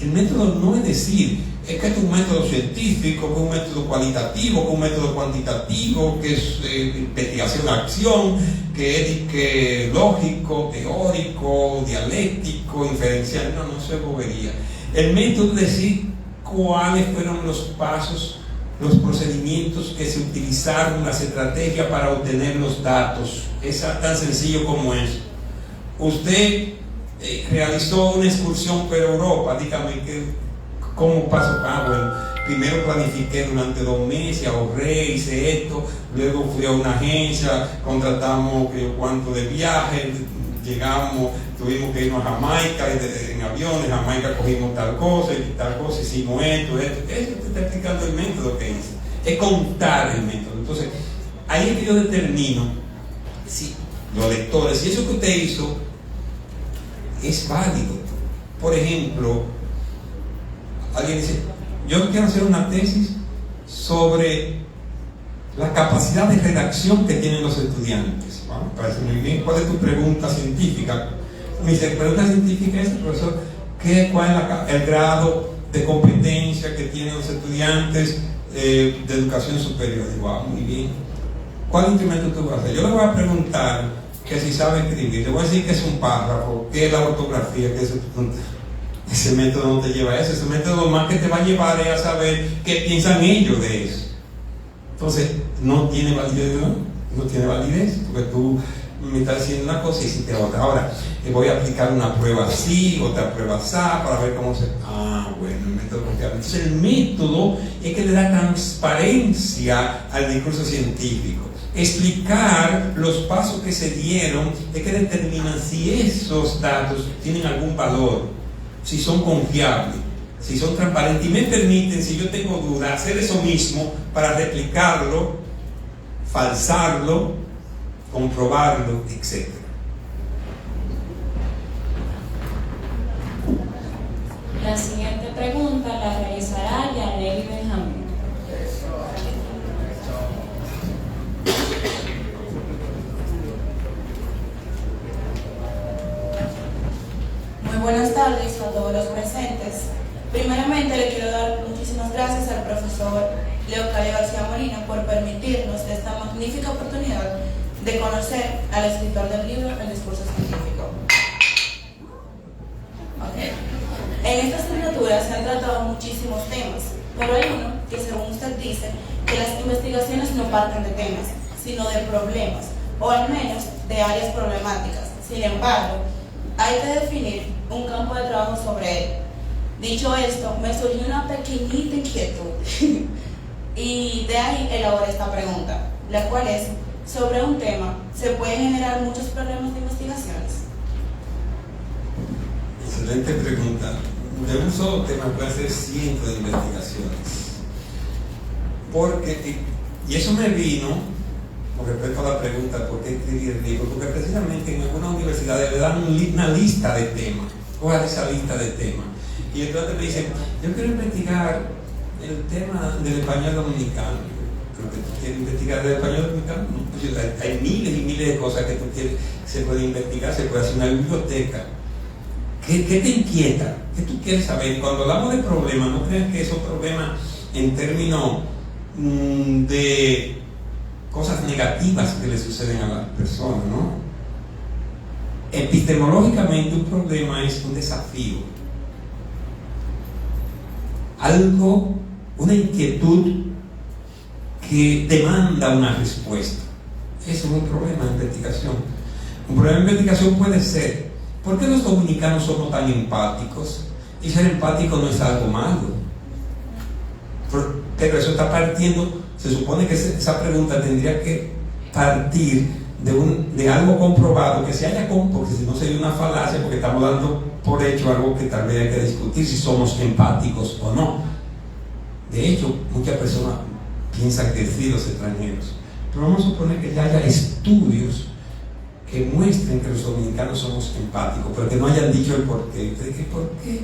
el método no es decir, es que es un método científico, que es un método cualitativo, que es un método cuantitativo, que es investigación-acción, que es lógico, teórico, dialéctico, inferencial. No, eso es bobería. El método es decir cuáles fueron los pasos, los procedimientos que se utilizaron, las estrategias para obtener los datos. Es tan sencillo como eso. Usted realizó una excursión por Europa, dígame cómo pasó. Bueno, primero planifiqué durante 2 meses, ahorré, hice esto, luego fui a una agencia, contratamos cuánto de viaje, llegamos, tuvimos que irnos a Jamaica en aviones, Jamaica cogimos tal cosa, hicimos esto. Eso te está explicando el método que hice. Es contar el método. Entonces, ahí es que yo determino si los lectores, si eso que usted hizo es válido. Por ejemplo, alguien dice, yo quiero hacer una tesis sobre la capacidad de redacción que tienen los estudiantes. Bueno, parece muy bien. ¿Cuál es tu pregunta científica? Mi pregunta científica es, profesor, ¿cuál es el grado de competencia que tienen los estudiantes de educación superior? Digo, muy bien. ¿Cuál instrumento tú vas a hacer? Yo le voy a preguntar que si sabe escribir. Le voy a decir que es un párrafo, que es la ortografía, que es ese método no te lleva a eso. Ese método lo más que te va a llevar es a saber qué piensan ellos de eso. Entonces, no tiene validez, no tiene validez, porque tú me estás diciendo una cosa y hiciste otra. Ahora, voy a aplicar una prueba así, otra prueba así, para ver cómo se... bueno, el método confiable. Entonces, el método es que le da transparencia al discurso científico. Explicar los pasos que se dieron es que determinan si esos datos tienen algún valor, si son confiables, si son transparentes, y me permiten, si yo tengo duda, hacer eso mismo para replicarlo, falsarlo, comprobarlo, etc. La siguiente pregunta la realizará Yaneli Benjamín. Muy buenas tardes a todos los presentes. Primeramente le quiero dar muchísimas gracias al profesor Leocadio García Molina por permitirnos esta magnífica oportunidad de conocer al escritor del libro El discurso científico. En esta asignatura se han tratado muchísimos temas, pero hay uno que, según usted dice, que las investigaciones no parten de temas, sino de problemas, o al menos de áreas problemáticas. Sin embargo, hay que definir un campo de trabajo sobre él. Dicho esto, me surgió una pequeñita inquietud y de ahí elaboro esta pregunta. la cual es: sobre un tema se pueden generar muchos problemas de investigaciones. Excelente pregunta. De un solo tema puede hacer cientos de investigaciones. Porque, y eso me vino con respecto a la pregunta ¿por qué escribir el libro? Porque precisamente en algunas universidades le dan una lista de temas. Cojan esa lista de temas. Y entonces me dicen, yo quiero investigar el tema del español dominicano. Creo que tú quieres investigar del español dominicano. No, hay miles y miles de cosas que tú quieres, se puede investigar, se puede hacer una biblioteca. ¿Qué te inquieta? ¿Qué tú quieres saber? Y cuando hablamos de problemas, no crean que esos problemas en términos de cosas negativas que le suceden a las personas, ¿no? Epistemológicamente un problema es un desafío, algo, una inquietud que demanda una respuesta. Eso es un problema de investigación. Un problema de investigación puede ser: ¿por qué los dominicanos somos tan empáticos? Y ser empático no es algo malo. Pero eso está partiendo, se supone que esa pregunta tendría que partir de algo comprobado, que se haya comprobado, porque si no sería una falacia, porque estamos dando por hecho algo que tal vez hay que discutir, si somos empáticos o no. De hecho, muchas personas piensan que sí, los extranjeros. Pero vamos a suponer que ya haya estudios que muestren que los dominicanos somos empáticos, pero que no hayan dicho el porqué. ¿Por qué?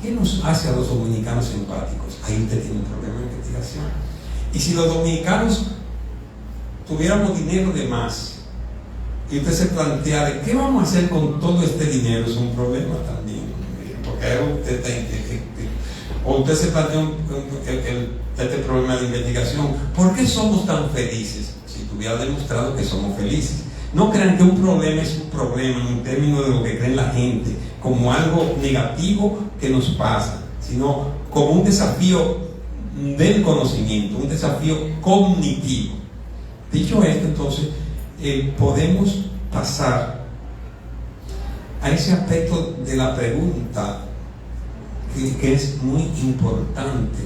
¿Qué nos hace a los dominicanos empáticos? Ahí usted tiene un problema de investigación. Y si los dominicanos tuviéramos dinero de más, y usted se plantea de qué vamos a hacer con todo este dinero, es un problema también. Porque usted se plantea este problema de investigación. ¿Por qué somos tan felices? Si tuviera demostrado que somos felices. No crean que un problema es un problema en términos de lo que cree la gente, como algo negativo que nos pasa, sino como un desafío del conocimiento, un desafío cognitivo. Dicho esto, entonces, podemos pasar a ese aspecto de la pregunta que es muy importante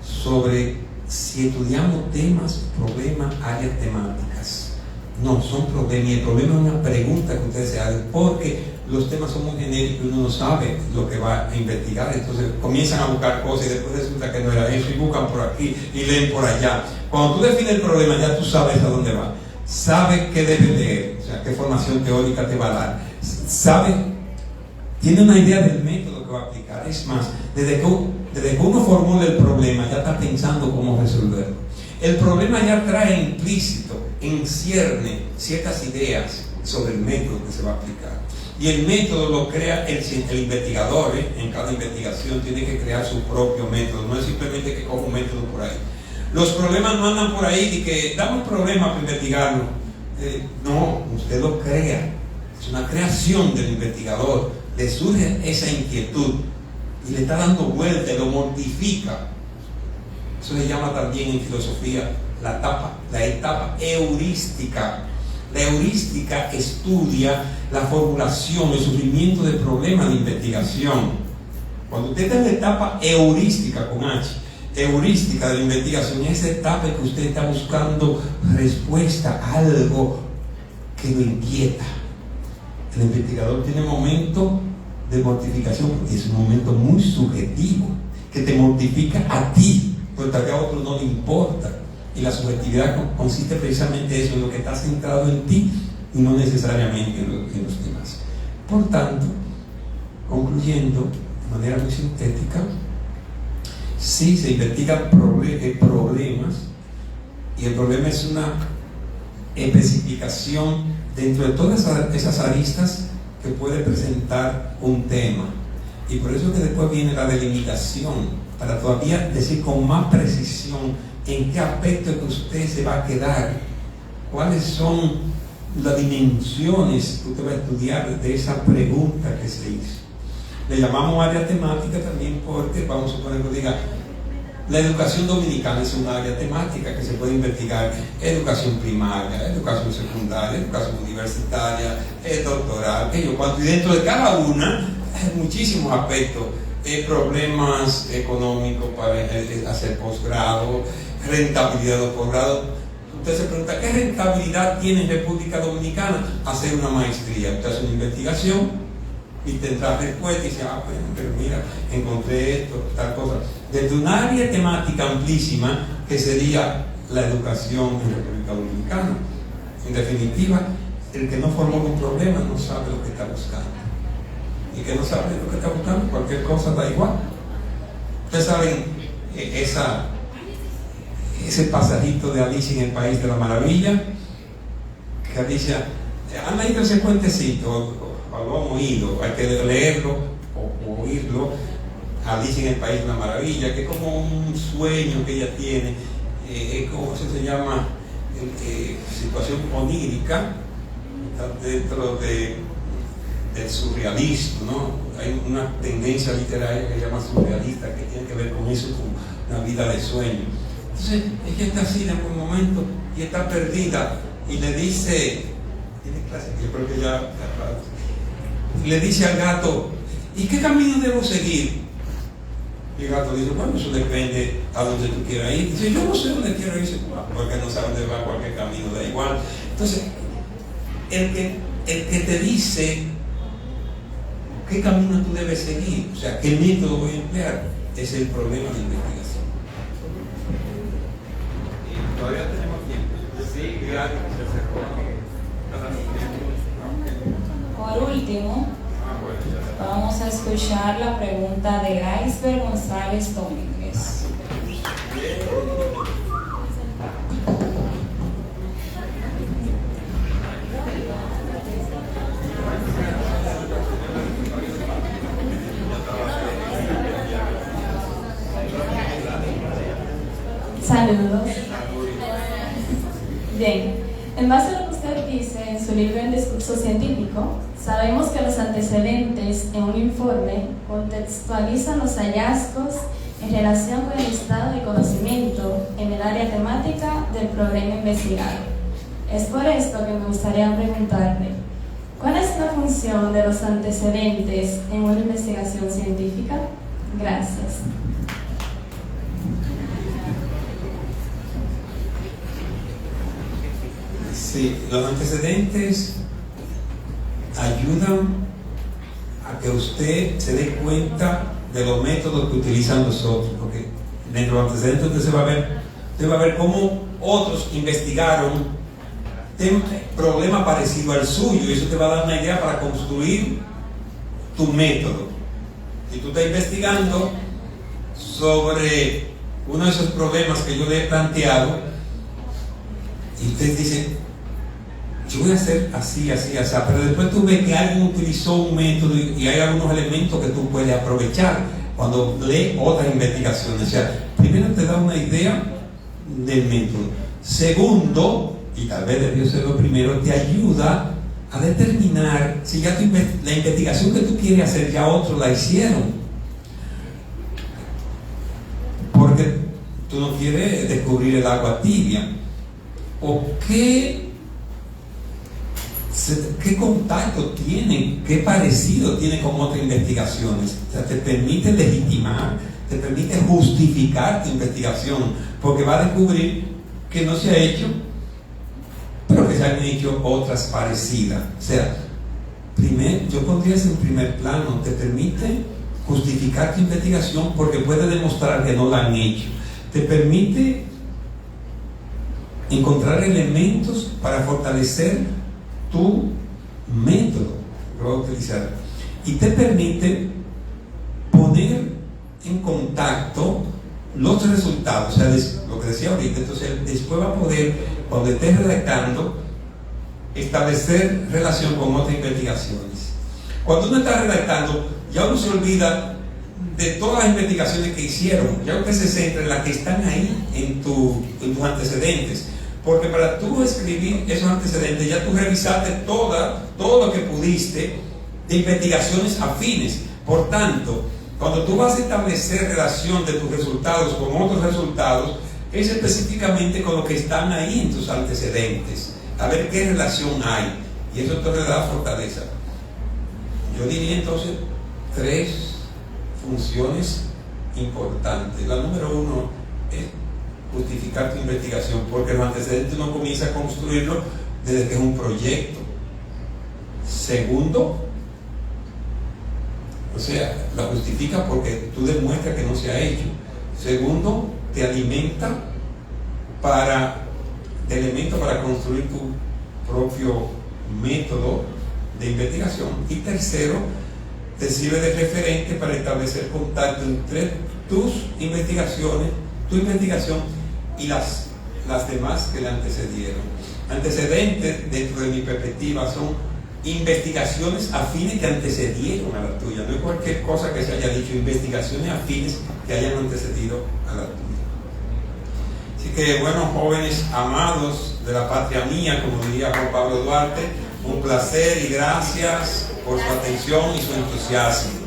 sobre si estudiamos temas, problemas, áreas temáticas. No, son problemas, y el problema es una pregunta que ustedes se hagan, porque los temas son muy genéricos y uno no sabe lo que va a investigar, entonces comienzan a buscar cosas y después resulta que no era eso, y buscan por aquí y leen por allá. Cuando tú defines el problema, ya tú sabes a dónde va, sabes qué debes leer, o sea, qué formación teórica te va a dar, sabes, tiene una idea del método que va a aplicar. Es más, desde que uno formula el problema, ya está pensando cómo resolverlo. El problema ya trae implícito, encierne ciertas ideas sobre el método que se va a aplicar. Y el método lo crea el investigador, en cada investigación tiene que crear su propio método, no es simplemente que coja un método por ahí. Los problemas no andan por ahí y que dame un problema para investigarlo. No, usted lo crea, es una creación del investigador, le surge esa inquietud y le está dando vuelta y lo mortifica. Eso se llama también en filosofía la etapa heurística. La heurística estudia la formulación, el surgimiento de problemas de investigación. Cuando usted está en la etapa heurística con H, heurística de la investigación, es esa etapa en que usted está buscando respuesta a algo que lo inquieta. El investigador tiene un momento de mortificación, porque es un momento muy subjetivo, que te mortifica a ti, pero tal vez a otro no le importa. Y la subjetividad consiste precisamente eso, en lo que está centrado en ti y no necesariamente en los demás. Por tanto, concluyendo de manera muy sintética, sí se investigan problemas, y el problema es una especificación dentro de todas esas aristas que puede presentar un tema. Y por eso que después viene la delimitación, para todavía decir con más precisión en qué aspecto que usted se va a quedar, cuáles son las dimensiones que usted va a estudiar de esa pregunta que se hizo. Le llamamos área temática también porque, vamos a suponer que diga, la educación dominicana es una área temática que se puede investigar: educación primaria, educación secundaria, educación universitaria, doctoral, y dentro de cada una hay muchísimos aspectos, problemas económicos para hacer posgrado, rentabilidad de posgrado. Usted se pregunta, ¿qué rentabilidad tiene en República Dominicana hacer una maestría? Usted hace una investigación y tendrá respuesta y dice, bueno, pero mira, encontré esto, tal cosa. Desde un área temática amplísima que sería la educación en República Dominicana. En definitiva, el que no formó un problema no sabe lo que está buscando. Y que no sabe lo que está buscando, cualquier cosa da igual. Ustedes saben ese pasajito de Alicia en el País de la Maravilla, que Alicia, han leído ese cuentecito, o lo han oído, hay que leerlo o oírlo. Alicia en el País de la Maravilla, que es como un sueño que ella tiene, como eso se llama, situación onírica, dentro del surrealismo, ¿no? Hay una tendencia literaria que se llama surrealista, que tiene que ver con eso, con una vida de sueño. Entonces ella está así en algún momento y está perdida y le dice, tiene clase, yo creo que ya le dice al gato, ¿y qué camino debo seguir? Y el gato dice, bueno, eso depende a donde tú quieras ir. Dice, yo no sé dónde quiero ir. Dice, porque no sabe dónde va, cualquier camino da igual. Entonces, el que te dice qué camino tú debes seguir, o sea, qué método voy a emplear, es el problema de investigación. Y todavía tenemos tiempo. Sí, gracias. Por último, vamos a escuchar la pregunta de Gaisber González Domínguez. Saludos. Bien, en base a lo que usted dice en su libro En Discurso Científico, sabemos que los antecedentes en un informe contextualizan los hallazgos en relación con el estado de conocimiento en el área temática del problema investigado. Es por esto que me gustaría preguntarle, ¿cuál es la función de los antecedentes en una investigación científica? Gracias. Sí, los antecedentes ayudan a que usted se dé cuenta de los métodos que utilizan los otros, porque dentro de los antecedentes usted va a ver cómo otros investigaron problema parecido al suyo, y eso te va a dar una idea para construir tu método. Si tú estás investigando sobre uno de esos problemas que yo le he planteado y usted dice, yo voy a hacer así, así, así, pero después tú ves que alguien utilizó un método y hay algunos elementos que tú puedes aprovechar cuando lees otras investigaciones. O sea, primero te da una idea del método. Segundo, y tal vez debió ser lo primero, te ayuda a determinar si ya la investigación que tú quieres hacer ya otros la hicieron. Porque tú no quieres descubrir el agua tibia. ¿O qué contacto tiene, qué parecido tiene con otras investigaciones? O sea, te permite legitimar, te permite justificar tu investigación, porque va a descubrir que no se ha hecho, pero que se han hecho otras parecidas. O sea, yo pondría eso en primer plano, te permite justificar tu investigación porque puede demostrar que no la han hecho, te permite encontrar elementos para fortalecer tu método que vas a utilizar, y te permite poner en contacto los resultados, o sea, lo que decía ahorita. Entonces después va a poder, cuando estés redactando, establecer relación con otras investigaciones. Cuando uno está redactando, ya uno se olvida de todas las investigaciones que hicieron, ya usted se centra en las que están ahí en tus antecedentes. Porque para tú escribir esos antecedentes ya tú revisaste todo lo que pudiste de investigaciones afines. Por tanto, cuando tú vas a establecer relación de tus resultados con otros resultados, es específicamente con lo que están ahí en tus antecedentes. A ver qué relación hay. Y eso te da fortaleza. Yo diría entonces 3 funciones importantes. La número 1 es justificar tu investigación, porque los antecedentes uno comienza a construirlo desde que es un proyecto. Segundo, o sea, la justifica porque tú demuestras que no se ha hecho. Segundo, te alimenta de elementos para construir tu propio método de investigación. Y tercero, te sirve de referente para establecer contacto entre tu investigación y las demás que le antecedieron. Antecedentes, dentro de mi perspectiva, son investigaciones afines que antecedieron a la tuya. No es cualquier cosa que se haya dicho, investigaciones afines que hayan antecedido a la tuya. Así que, bueno, jóvenes amados de la patria mía, como diría Juan Pablo Duarte, un placer y gracias por su atención y su entusiasmo.